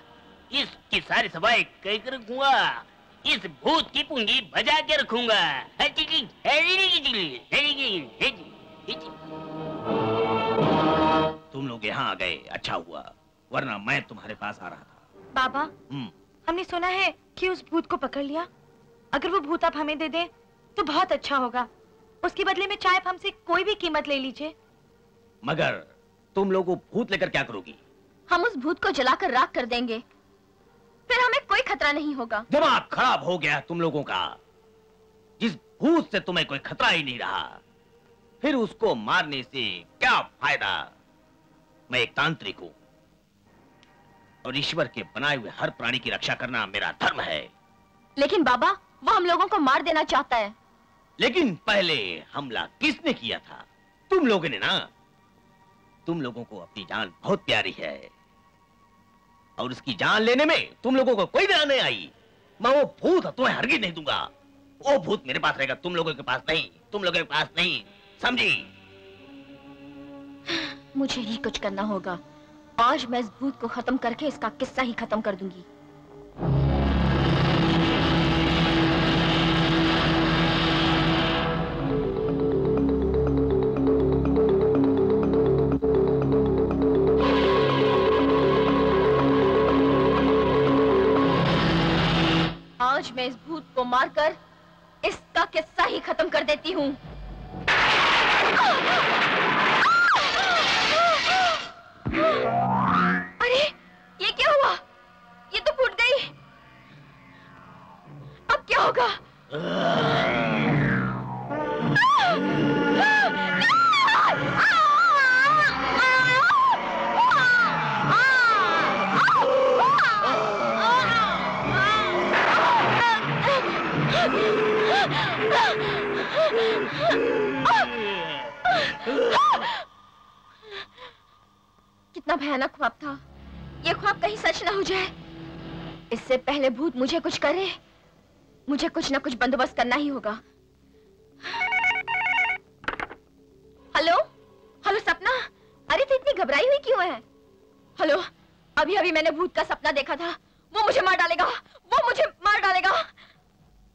इसकी सारी सफाई करके रखूंगा। इस भूत की पूंजी बजा के रखूंगा। तुम लोग यहाँ आ गए, अच्छा हुआ, वरना मैं तुम्हारे पास आ रहा था। बाबा, हमने सुना है कि उस भूत को पकड़ लिया। अगर वो भूत आप हमें दे दें तो बहुत अच्छा होगा। उसके बदले में चाहे आप हमसे कोई भी कीमत ले लीजिए। मगर तुम लोग वो भूत लेकर क्या करोगी? हम उस भूत को जलाकर राख कर देंगे, फिर हमें कोई खतरा नहीं होगा। दिमाग खराब हो गया तुम लोगों का। जिस भूत से तुम्हें कोई खतरा ही नहीं रहा, फिर उसको मारने से क्या फायदा? मैं एक तांत्रिक हूं और ईश्वर के बनाए हुए हर प्राणी की रक्षा करना मेरा धर्म है। लेकिन बाबा, वो हम लोगों को मार देना चाहता है। लेकिन पहले हमला किसने किया था? तुम लोगों ने ना। तुम लोगों को अपनी जान बहुत प्यारी है और उसकी जान लेने में तुम लोगों को कोई देर नहीं आई। मैं वो भूत तुम्हें हरगिज नहीं दूंगा। वो भूत मेरे पास रहेगा, तुम लोगों के पास नहीं। तुम लोगों के पास नहीं, समझी? मुझे ही कुछ करना होगा। आज मैं इस भूत को खत्म करके इसका किस्सा ही खत्म कर दूंगी। भूत को मारकर इसका किस्सा ही खत्म कर देती हूँ। अरे ये क्या हुआ? ये तो फूट गई। अब क्या होगा? कितना भयानक ख्वाब था। ये ख्वाब कहीं सच ना हो जाए। इससे पहले भूत मुझे कुछ करे, मुझे कुछ ना कुछ बंदोबस्त करना ही होगा। हेलो हेलो सपना, अरे तू इतनी घबराई हुई क्यों है? हेलो, अभी अभी मैंने भूत का सपना देखा था। वो मुझे मार डालेगा, वो मुझे मार डालेगा।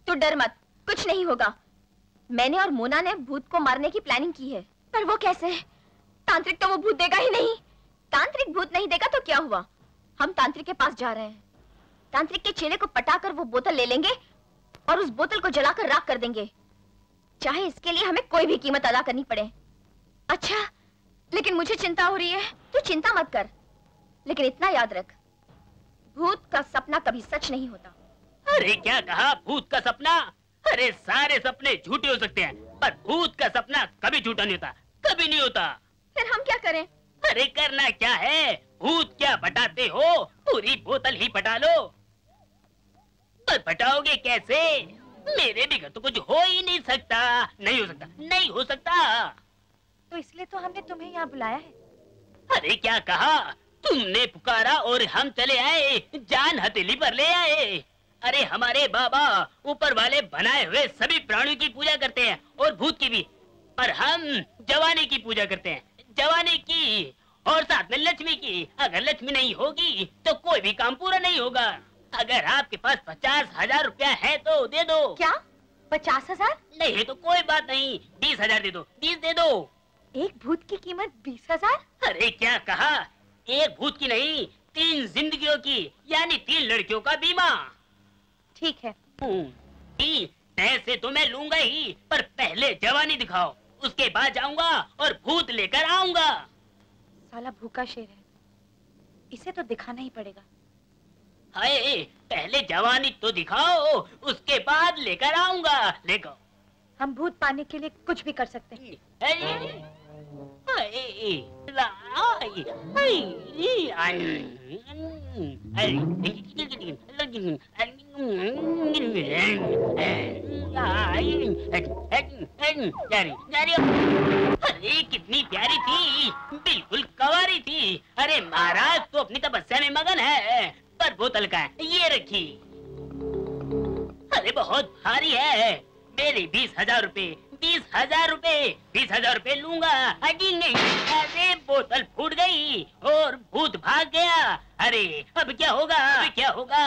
तू डर मत, कुछ नहीं होगा। मैंने और मोना ने भूत को मारने की प्लानिंग की है। पर वो कैसे? तांत्रिक तो वो भूत देगा ही नहीं। तांत्रिक भूत नहीं देगा तो क्या हुआ? हम तांत्रिक के पास जा रहे हैं। तांत्रिक के चेले को पटाकर वो बोतल ले लेंगे और उस बोतल को जलाकर राख कर देंगे, चाहे इसके लिए हमें कोई भी कीमत अदा करनी पड़े। अच्छा, लेकिन मुझे चिंता हो रही है। तू चिंता मत कर, लेकिन इतना याद रख, भूत का सपना कभी सच नहीं होता। अरे क्या कहा? भूत का सपना? अरे सारे सपने झूठे हो सकते हैं, पर भूत का सपना कभी झूठा नहीं होता, कभी नहीं होता। फिर हम क्या करें? अरे करना क्या है? भूत क्या पटाते हो? पूरी बोतल ही पटा लो। पर पटाओगे कैसे? मेरे बिगड़ तो कुछ हो ही नहीं सकता। नहीं हो सकता, नहीं हो सकता। तो इसलिए तो हमने तुम्हें यहाँ बुलाया है। अरे क्या कहा? तुमने पुकारा और हम चले आए, जान हथेली पर ले आए। अरे हमारे बाबा ऊपर वाले बनाए हुए सभी प्राणियों की पूजा करते हैं और भूत की भी, पर हम जवानी की पूजा करते हैं, जवानी की, और साथ में लक्ष्मी की। अगर लक्ष्मी नहीं होगी तो कोई भी काम पूरा नहीं होगा। अगर आपके पास 50,000 रुपया है तो दे दो। क्या 50,000? नहीं है तो कोई बात नहीं, 20,000 दे दो, 20 दे दो। एक भूत की कीमत 20,000? अरे क्या कहा? एक भूत की नहीं, 3 जिंदगियों की, यानी 3 लड़कियों का बीमा। ठीक है। पैसे तो मैं लूंगा ही, पर पहले जवानी दिखाओ, उसके बाद जाऊंगा और भूत लेकर आऊंगा। साला भूखा शेर है, इसे तो दिखाना ही पड़ेगा। हाय, पहले जवानी तो दिखाओ, उसके बाद लेकर आऊंगा। लेकर हम भूत पाने के लिए कुछ भी कर सकते हैं। अरे कितनी प्यारी थी, बिल्कुल कवारी थी। अरे महाराज तो अपनी तपस्या में मगन है, पर बोतल का है, ये रखी। अरे बहुत भारी है। मेरे 20,000 रुपए, 20,000 रुपए, 20,000 रुपए लूंगा। अजी नहीं। अरे बोतल फूट गई और भूत भाग गया। अरे अब क्या होगा? अब क्या होगा?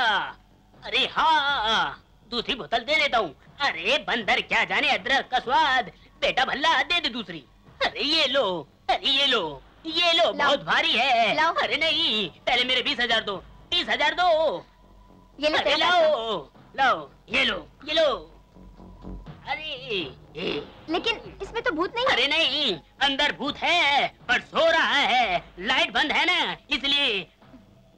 अरे हाँ, दूसरी बोतल दे देता हूँ। अरे बंदर क्या जाने अदरक का स्वाद। बेटा भल्ला दे दे दूसरी। अरे ये लो, अरे ये लो, ये लो, बहुत भारी है। अरे नहीं, पहले मेरे 20,000 दो, 20,000 दो। ये लो, अरे लाओ, लाओ, ये लो, ये लो। अरे लेकिन इसमें तो भूत नहीं। अरे नहीं, अंदर भूत है, पर सो रहा है, लाइट बंद है ना, इसलिए।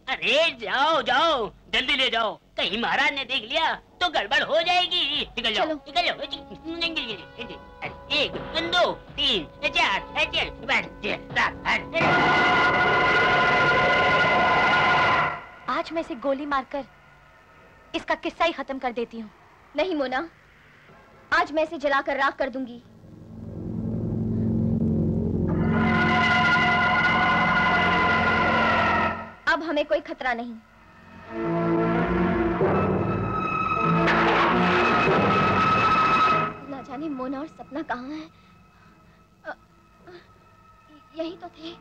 अरे जाओ जाओ, जल्दी ले जाओ, कहीं महाराज ने देख लिया तो गड़बड़ हो जाएगी। निकल जाओ, निकल जाओ। 1, 2, 3, 4, 5, 6, 7, 8। आज मैं इसे गोली मारकर इसका किस्सा ही खत्म कर देती हूँ। नहीं मोना, आज मैं इसे जलाकर राख कर दूंगी। अब हमें कोई खतरा नहीं। ना जाने मोना और सपना कहाँ हैं? यही तो थे।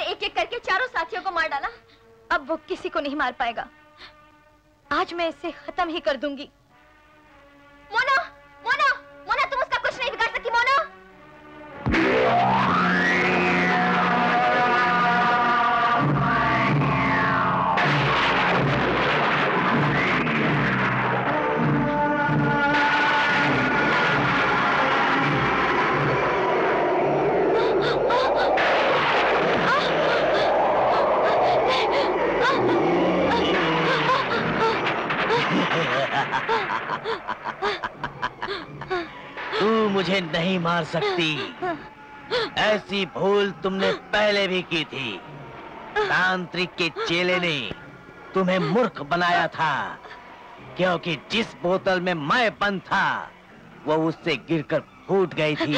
और एक एक करके चारों साथियों को मार डाला। अब वो किसी को नहीं मार पाएगा। आज मैं इसे खत्म ही कर दूंगी। मोना, मोना, मोना, तुम उसका कुछ नहीं बिगाड़ सकती मोना। तू मुझे नहीं मार सकती। ऐसी भूल तुमने पहले भी की थी। तांत्रिक के चेले ने तुम्हें मूर्ख बनाया था, क्योंकि जिस बोतल में मैं बंद था वो उससे गिरकर फूट गई थी।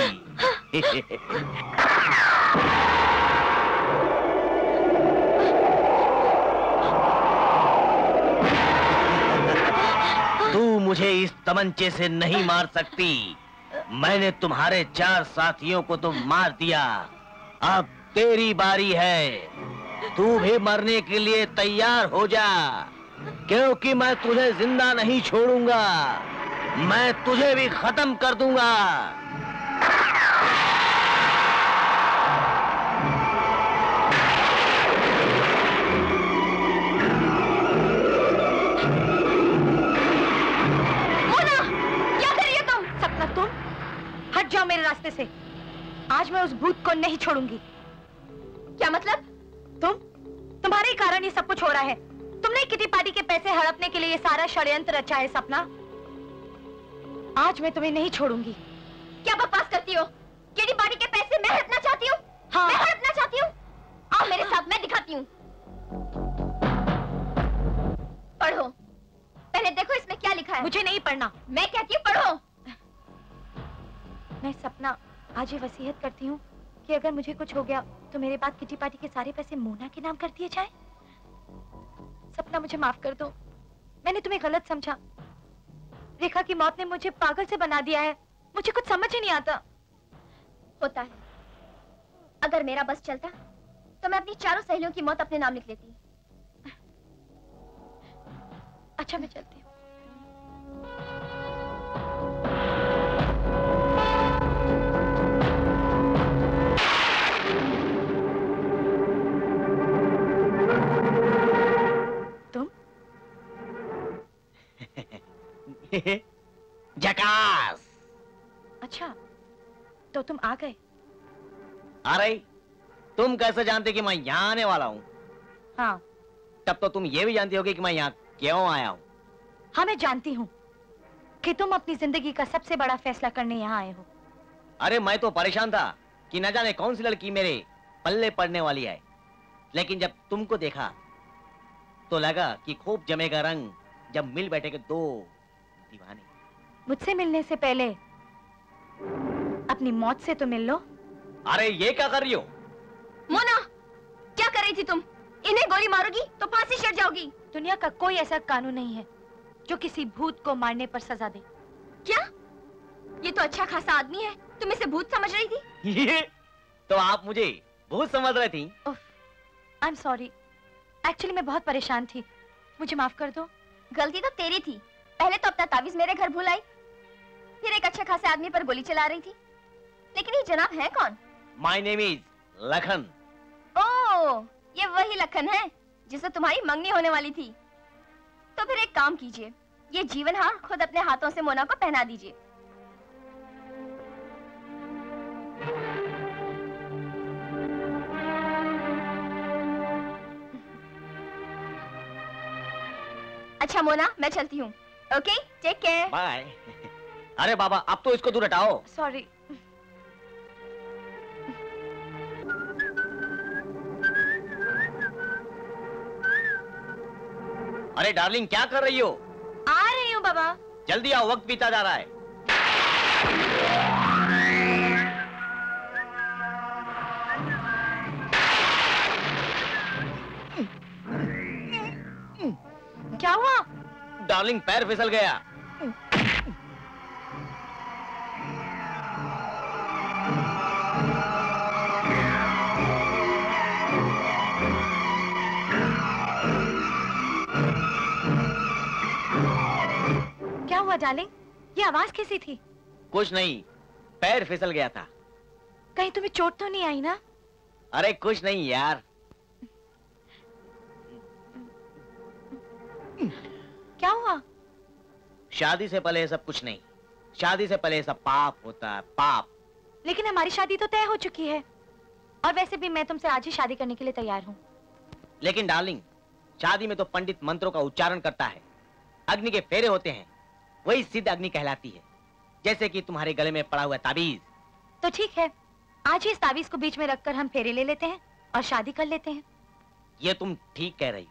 तू मुझे इस तमंचे से नहीं मार सकती। मैंने तुम्हारे 4 साथियों को तो मार दिया, अब तेरी बारी है। तू भी मरने के लिए तैयार हो जा, क्योंकि मैं तुझे जिंदा नहीं छोड़ूंगा। मैं तुझे भी खत्म कर दूंगा। हट जाओ मेरे रास्ते से। आज मैं उस भूत को नहीं छोड़ूंगी। क्या मतलब? तुम्हारे ही कारण ये सब कुछ हो रहा है। तुमने किटी पार्टी के पैसे हड़पने के लिए ये सारा षड्यंत्र रचा है सपना। आज मैं तुम्हें नहीं छोड़ूंगी। क्या बकवास करती हो? किटी पार्टी के पैसे मैं हड़पना चाहती हूँ? हाँ। मैं हड़पना चाहती हूँ? आओ मेरे साथ, मैं दिखाती हूँ। पढ़ो, पहले देखो इसमें क्या लिखा है। मुझे नहीं पढ़ना। मैं कहती हूँ पढ़ो। मैं सपना आज ये वसीयत करती हूँ कि अगर मुझे कुछ हो गया तो मेरे बाद किटी पार्टी के सारे पैसे मोना के नाम कर दिए जाएं। सपना मुझे माफ कर दो, मैंने तुम्हें गलत समझा। रेखा की मौत ने मुझे पागल से बना दिया है। मुझे कुछ समझ ही नहीं आता। होता है, अगर मेरा बस चलता तो मैं अपनी चारों सहेलियों की मौत अपने नाम लिख लेती। अच्छा मैं चलती हूँ। जकास। अच्छा तो तुम आ गए। अरे तुम कैसे जानते कि मैं यहाँ आने वाला हूँ? हाँ। तब तो तुम ये भी जानती होगी कि मैं यहाँ क्यों आया हूँ। हाँ मैं जानती हूँ कि तुम अपनी जिंदगी का सबसे बड़ा फैसला करने यहाँ आए हो। अरे मैं तो परेशान था कि न जाने कौन सी लड़की मेरे पल्ले पड़ने वाली है, लेकिन जब तुमको देखा तो लगा कि खूब जमेगा रंग जब मिल बैठेंगे दो दीवाने। मुझसे मिलने से पहले अपनी मौत से तो मिल लो। अरे ये क्या कर रही हो? मोना, क्या कर रही थी तुम? इन्हें गोली मारोगी तो फांसी चढ़ जाओगी। दुनिया का कोई ऐसा कानून नहीं है जो किसी भूत को मारने पर सजा दे। क्या? ये तो अच्छा खासा आदमी है, तुम इसे भूत समझ रही थी? ये तो आप मुझे भूत समझ रही थी? आई एम सॉरी, एक्चुअली मैं बहुत परेशान थी, मुझे माफ कर दो। गलती तो तेरी थी। पहले तो अपना तावीज मेरे घर भूल आई, फिर एक अच्छे खासे आदमी पर गोली चला रही थी। लेकिन ये जनाब है कौन? My name is Lakhan. ओह, ये वही लखन है जिससे तुम्हारी मंगनी होने वाली थी। तो फिर एक काम कीजिए, ये जीवन हार खुद अपने हाथों से मोना को पहना दीजिए। अच्छा मोना, मैं चलती हूँ। Okay, take care. बाय। अरे बाबा, अब तो इसको दूर हटाओ। सॉरी। अरे डार्लिंग, क्या कर रही हो? आ रही हूँ बाबा। जल्दी आओ, वक्त बीता जा रहा है। क्या हुआ? डार्लिंग, पैर फिसल गया। डार्लिंग, ये आवाज कैसी थी? कुछ नहीं, पैर फिसल गया था। कहीं तुम्हें चोट तो नहीं आई ना? अरे कुछ नहीं यार। क्या हुआ? शादी से पहले सब कुछ नहीं, शादी से पहले सब पाप होता है, पाप। लेकिन हमारी शादी तो तय हो चुकी है, और वैसे भी मैं तुमसे आज ही शादी करने के लिए तैयार हूँ। लेकिन डार्लिंग, शादी में तो पंडित मंत्रों का उच्चारण करता है, अग्नि के फेरे होते हैं, वही सिद्ध अग्नि कहलाती है, जैसे कि तुम्हारे गले में पड़ा हुआ ताबीज। तो ठीक है, आज ही इस ताबीज को बीच में रखकर हम फेरे ले लेते हैं और शादी कर लेते हैं। ये तुम ठीक कह रही हो।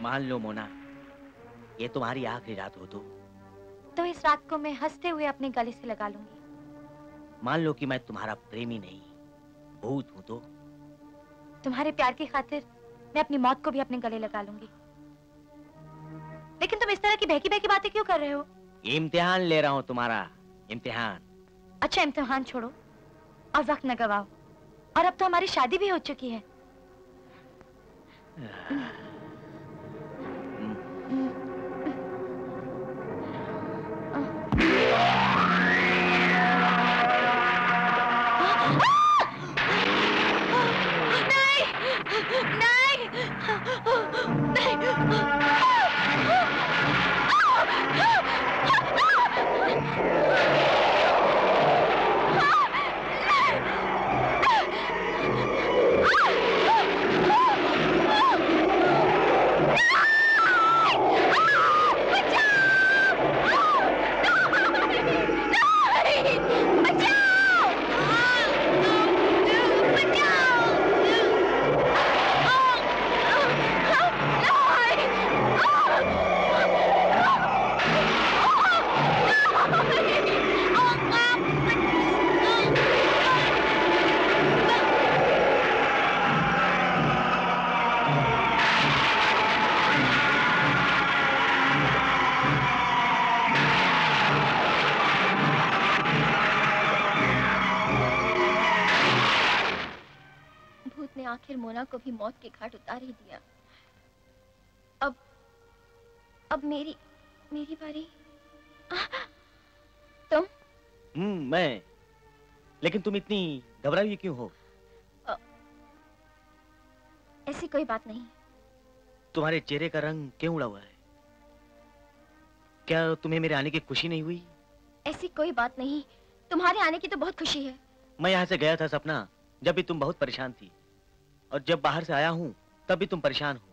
मान लो मोना, ये तुम्हारी आखिरी रात हो तो इस रात को मैं हंसते हुए अपने गले से लगा लूंगी। मान लो कि मैं तुम्हारा प्रेमी नहीं, भूत हूं तो तुम्हारे प्यार की खातिर मैं अपनी मौत को भी अपने गले लगा लूंगी। लेकिन तुम इस तरह की बहकी बहकी बातें क्यों कर रहे हो? इम्तिहान ले रहा हूं, तुम्हारा इम्तिहान। अच्छा, इम्तिहान छोड़ो और वक्त न गवाओ, और अब तो हमारी शादी भी हो चुकी है। आखिर मोना को भी मौत के घाट उतार ही दिया। अब मेरी बारी। तुम? मैं। लेकिन तुम इतनी घबराई हुई क्यों हो? ऐसी कोई बात नहीं। तुम्हारे चेहरे का रंग क्यों उड़ा हुआ है? क्या तुम्हें मेरे आने की खुशी नहीं हुई? ऐसी कोई बात नहीं, तुम्हारे आने की तो बहुत खुशी है। मैं यहाँ से गया था सपना, जब भी तुम बहुत परेशान थी, और जब बाहर से आया हूँ तब भी तुम परेशान हो।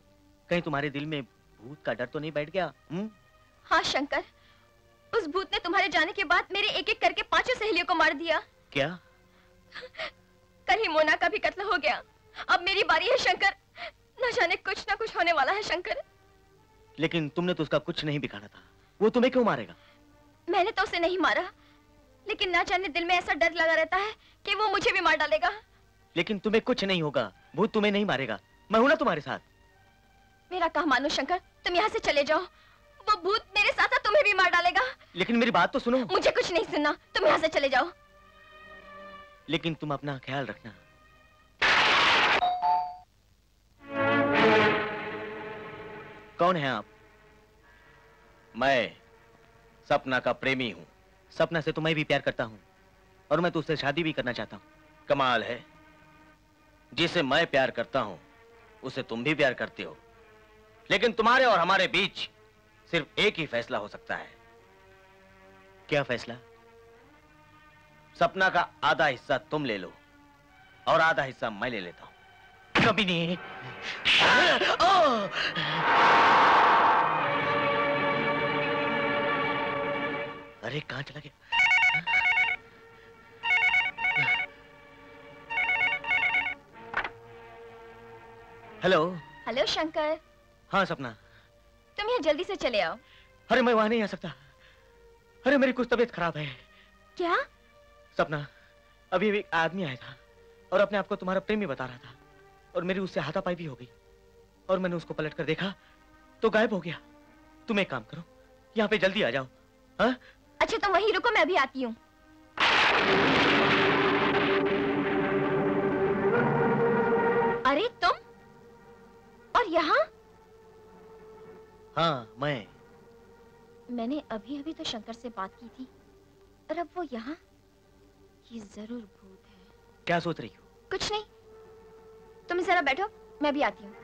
कहीं तुम्हारे दिल में भूत का डर तो नहीं बैठ गया? हाँ शंकर, उस भूत ने तुम्हारे जाने के बाद मेरे एक एक करके 5 सहेलियों को मार दिया। क्या? कल ही मोना का भी कत्ल हो गया। अब मेरी बारी है शंकर, न जाने कुछ ना कुछ होने वाला है शंकर। लेकिन तुमने तो उसका कुछ नहीं बिगाड़ा था, वो तुम्हें क्यों मारेगा? मैंने तो उसे नहीं मारा, लेकिन ना जाने दिल में ऐसा डर लगा रहता है कि वो मुझे भी मार डालेगा। लेकिन तुम्हें कुछ नहीं होगा, भूत तुम्हें नहीं मारेगा, मैं हूं ना तुम्हारे साथ। मेरा कहा मानो शंकर, तुम यहाँ से चले जाओ, वो भूत मेरे साथ तुम्हें भी मार डालेगा। लेकिन मेरी बात तो सुनो। मुझे कुछ नहीं सुनना, तुम यहाँ से चले जाओ। लेकिन तुम अपना ख्याल रखना। कौन है आप? मैं सपना का प्रेमी हूँ। सपना से तो मैं भी प्यार करता हूँ, और मैं तो उससे शादी भी करना चाहता हूँ। कमाल है, जिसे मैं प्यार करता हूँ उसे तुम भी प्यार करते हो, लेकिन तुम्हारे और हमारे बीच सिर्फ एक ही फैसला हो सकता है। क्या फैसला? सपना का आधा हिस्सा तुम ले लो और आधा हिस्सा मैं ले लेता हूं। कभी नहीं। अरे कहां चला गया? हेलो। हेलो शंकर। हाँ सपना। तुम यहाँ जल्दी से चले आओ। अरे मैं वहां नहीं आ सकता। अरे मेरी कुछ तबीयत खराब है। क्या? सपना, अभी एक आदमी आया था और अपने आप को तुम्हारा प्रेमी बता रहा था, और मेरी उससे हाथापाई भी हो गई, और मैंने उसको पलट कर देखा तो गायब हो गया। तुम एक काम करो, यहाँ पे जल्दी आ जाओ। हाँ? अच्छा तुम वहीं रुको, मैं अभी आती हूँ। अरे तुम? और यहाँ? हाँ, मैंने अभी अभी तो शंकर से बात की थी, और अब वो यहाँ? ये जरूर भूत है। क्या सोच रही हो? कुछ नहीं, तुम जरा बैठो, मैं भी आती हूँ।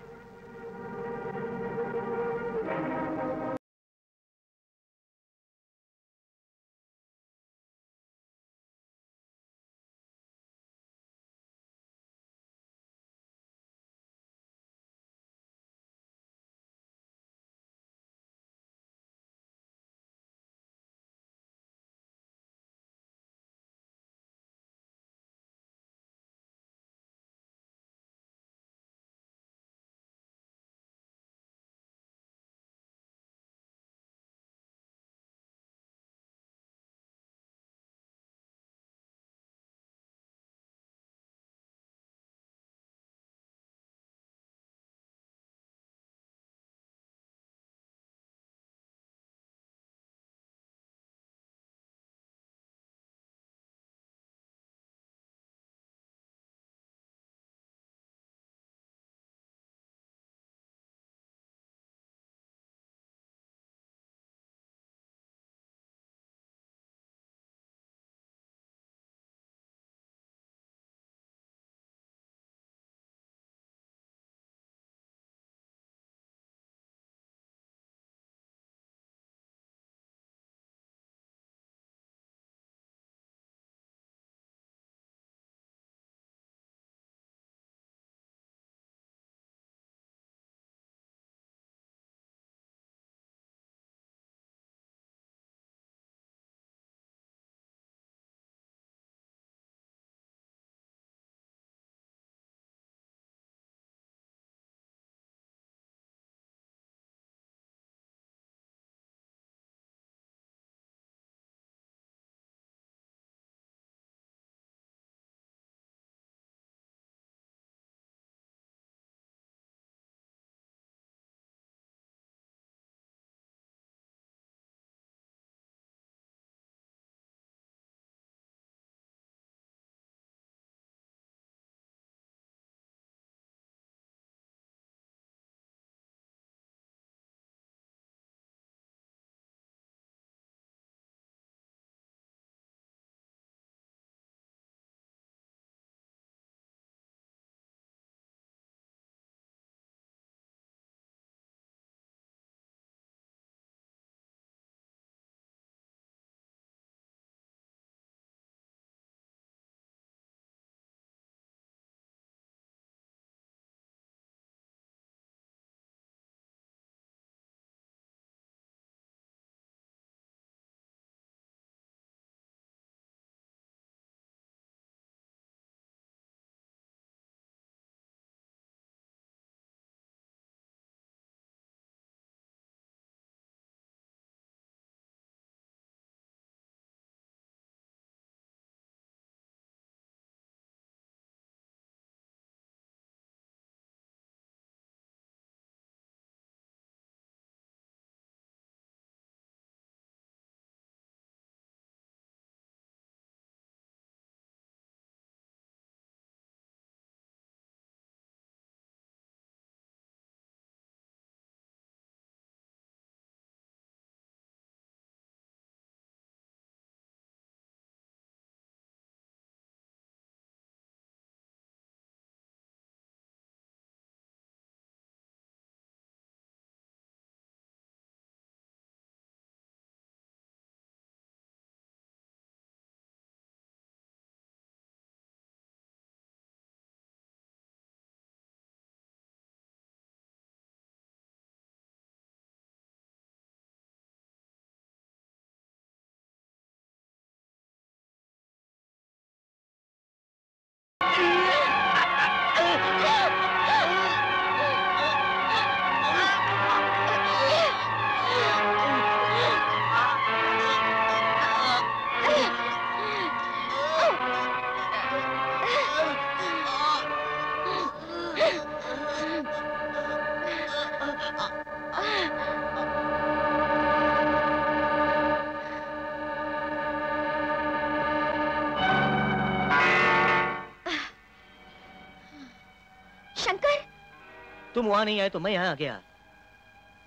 तुम वहां नहीं आए तो मैं यहाँ आ गया।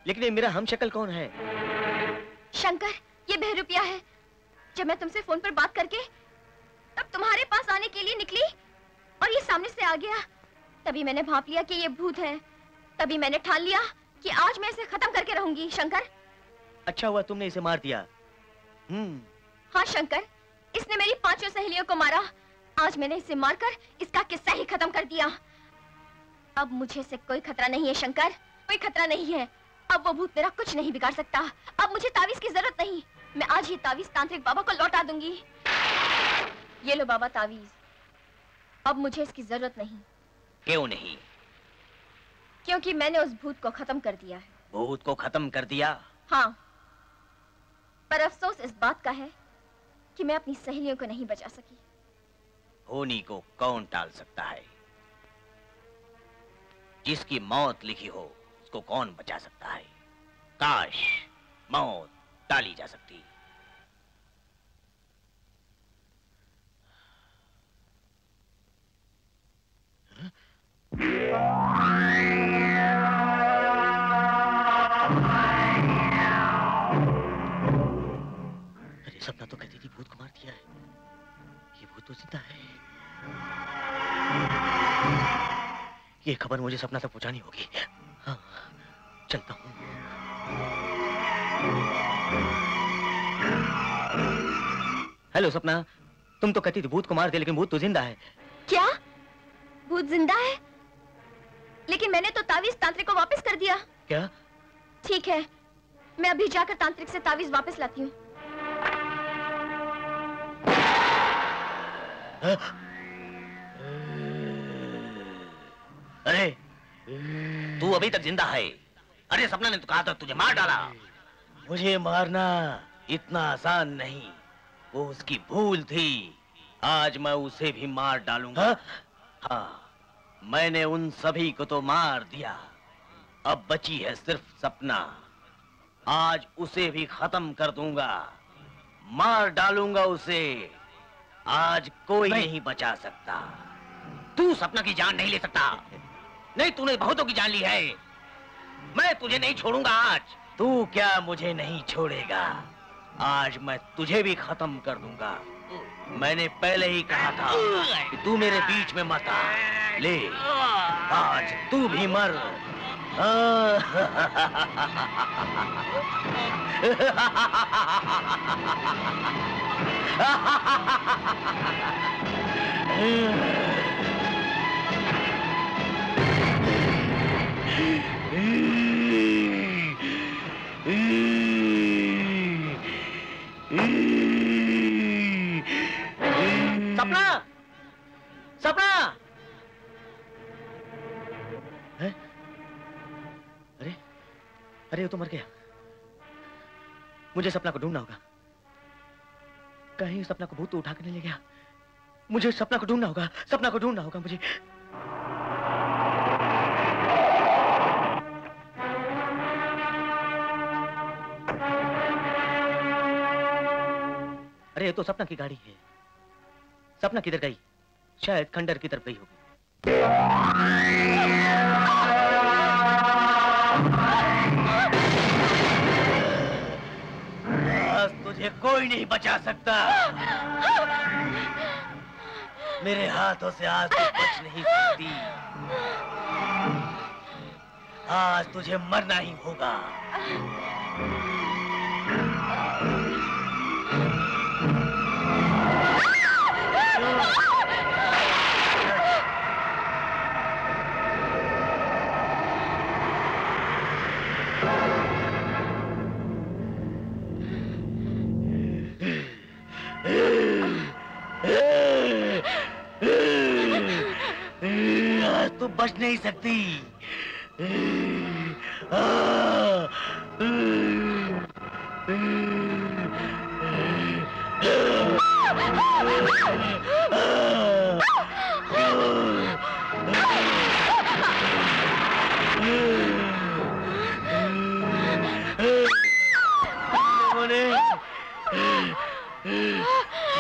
लेकिन ये मेरा हमशक्ल कौन है? शंकर, ये बहरूपिया है। जब मैं तुमसे फोन पर बात करके तब तुम्हारे पास आने के लिए निकली और ये सामने से आ गया, तभी मैंने भांप लिया कि ये भूत है। तभी मैंने ठान लिया कि आज मैं इसे खत्म करके रहूंगी। शंकर, अच्छा हुआ तुमने इसे मार दिया। हाँ शंकर, इसने मेरी 5 सहेलियों को मारा। आज मैंने इसे मारकर इसका किस्सा ही खत्म कर दिया। अब मुझे से कोई खतरा नहीं है शंकर, कोई खतरा नहीं है। अब वो भूत मेरा कुछ नहीं बिगाड़ सकता। अब मुझे तावीज की जरूरत नहीं। मैं आज ही तावीज तांत्रिक बाबा को लौटा दूंगी। ये लो बाबा तावीज। अब मुझे इसकी जरूरत नहीं। क्यों नहीं? क्योंकि मैंने उस भूत को खत्म कर दिया है। भूत को खत्म कर दिया? हाँ, पर अफसोस इस बात का है कि मैं अपनी सहेलियों को नहीं बचा सकी। होनी को कौन टाल सकता है? जिसकी मौत लिखी हो उसको कौन बचा सकता है? काश मौत टाली जा सकती। अरे सपना तो कहती थी भूत को मार दिया है। ये भूत तो जिंदा है। ये खबर मुझे सपना तक पहुंचानी होगी। हाँ, चलता हूँ। हेलो सपना, तुम तो कहती थी भूत को मार दे, लेकिन भूत तो जिंदा है। क्या? भूत जिंदा है? लेकिन मैंने तो तावीज तांत्रिक को वापस कर दिया। क्या? ठीक है, मैं अभी जाकर तांत्रिक से तावीज वापस लाती हूँ। अरे तू अभी तक जिंदा है। अरे सपना ने तो कहा था तुझे मार डाला। मुझे मारना इतना आसान नहीं, वो उसकी भूल थी। आज मैं उसे भी मार डालूंगा। हाँ, मैंने उन सभी को तो मार दिया। अब बची है सिर्फ सपना। आज उसे भी खत्म कर दूंगा, मार डालूंगा उसे। आज कोई नहीं बचा सकता। तू सपना की जान नहीं ले सकता। नहीं, तूने बहुतों की जान ली है। मैं तुझे नहीं छोड़ूंगा आज। तू क्या मुझे नहीं छोड़ेगा? आज मैं तुझे भी खत्म कर दूंगा। मैंने पहले ही कहा था कि तू मेरे बीच में मत आ। ले, आज तू भी मर। सपना, सपना! है? अरे, अरे वो तो मर गया। मुझे सपना को ढूंढना होगा। कहीं सपना को भूत तो उठा कर नहीं ले गया। मुझे सपना को ढूंढना होगा। सपना को ढूंढना होगा मुझे। अरे ये तो सपना की गाड़ी है। सपना किधर गई? शायद खंडर की तरफ गई होगी। आज तुझे कोई नहीं बचा सकता। मेरे हाथों से आज तू बच नहीं सकती। आज तुझे मरना ही होगा। तू बच नहीं सकती।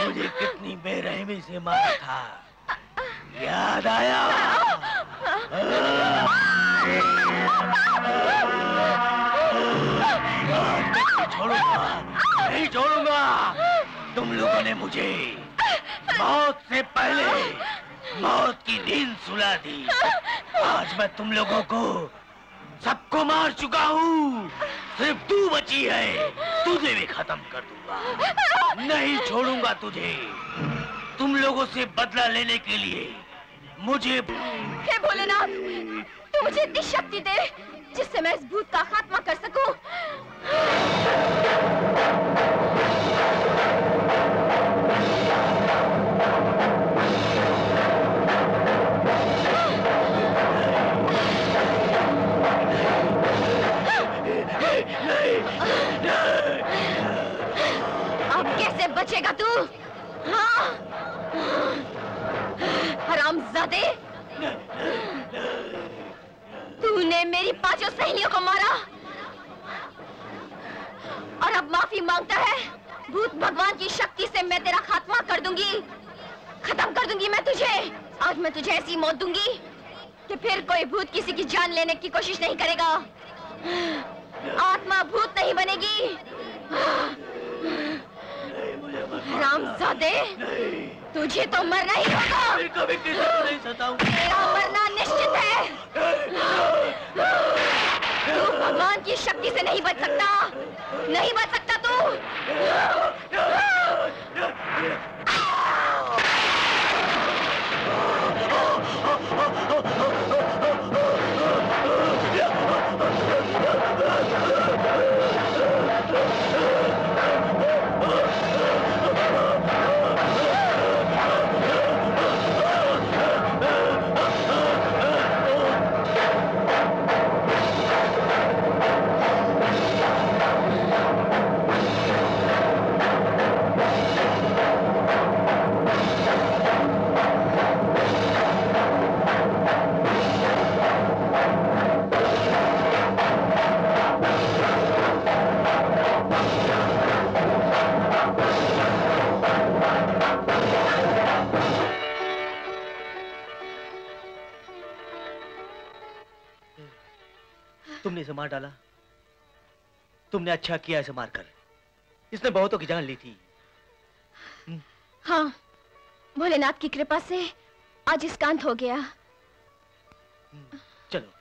मुझे कितनी बेरहमी से मारा था, याद आया? छोड़ूंगा, नहीं छोड़ूंगा। तुम लोगों ने मुझे मौत से पहले मौत की नींद सुला दी। आज मैं तुम लोगों को सबको मार चुका हूँ। सिर्फ तू बची है, तुझे भी खत्म कर दूंगा। नहीं छोड़ूंगा तुझे। तुम लोगों से बदला लेने के लिए मुझे। हे भोलेनाथ, तू मुझे इतनी शक्ति दे जिससे मैं इस भूत का खात्मा कर सकूं। अब कैसे बचेगा तू? हाँ? हरामजादे, तूने मेरी 5 सहेलियों को मारा और अब माफी मांगता है। भूत भगवान की शक्ति से मैं तेरा खात्मा कर दूंगी, खत्म कर दूंगी मैं तुझे। आज मैं तुझे ऐसी मौत दूंगी कि फिर कोई भूत किसी की जान लेने की कोशिश नहीं करेगा। आत्मा भूत नहीं बनेगी। हरामजादे, तुझे तो मरना ही होगा। कभी किसी को नहीं सताऊंगा। तेरा मरना निश्चित है। तू भगवान की शक्ति से नहीं बच सकता, नहीं बच सकता तू। तुमने इसे मार डाला। तुमने अच्छा किया इसे मारकर। इसने बहुतों की जान ली थी। हाँ, भोलेनाथ की कृपा से आज इसका अंत हो गया। चलो।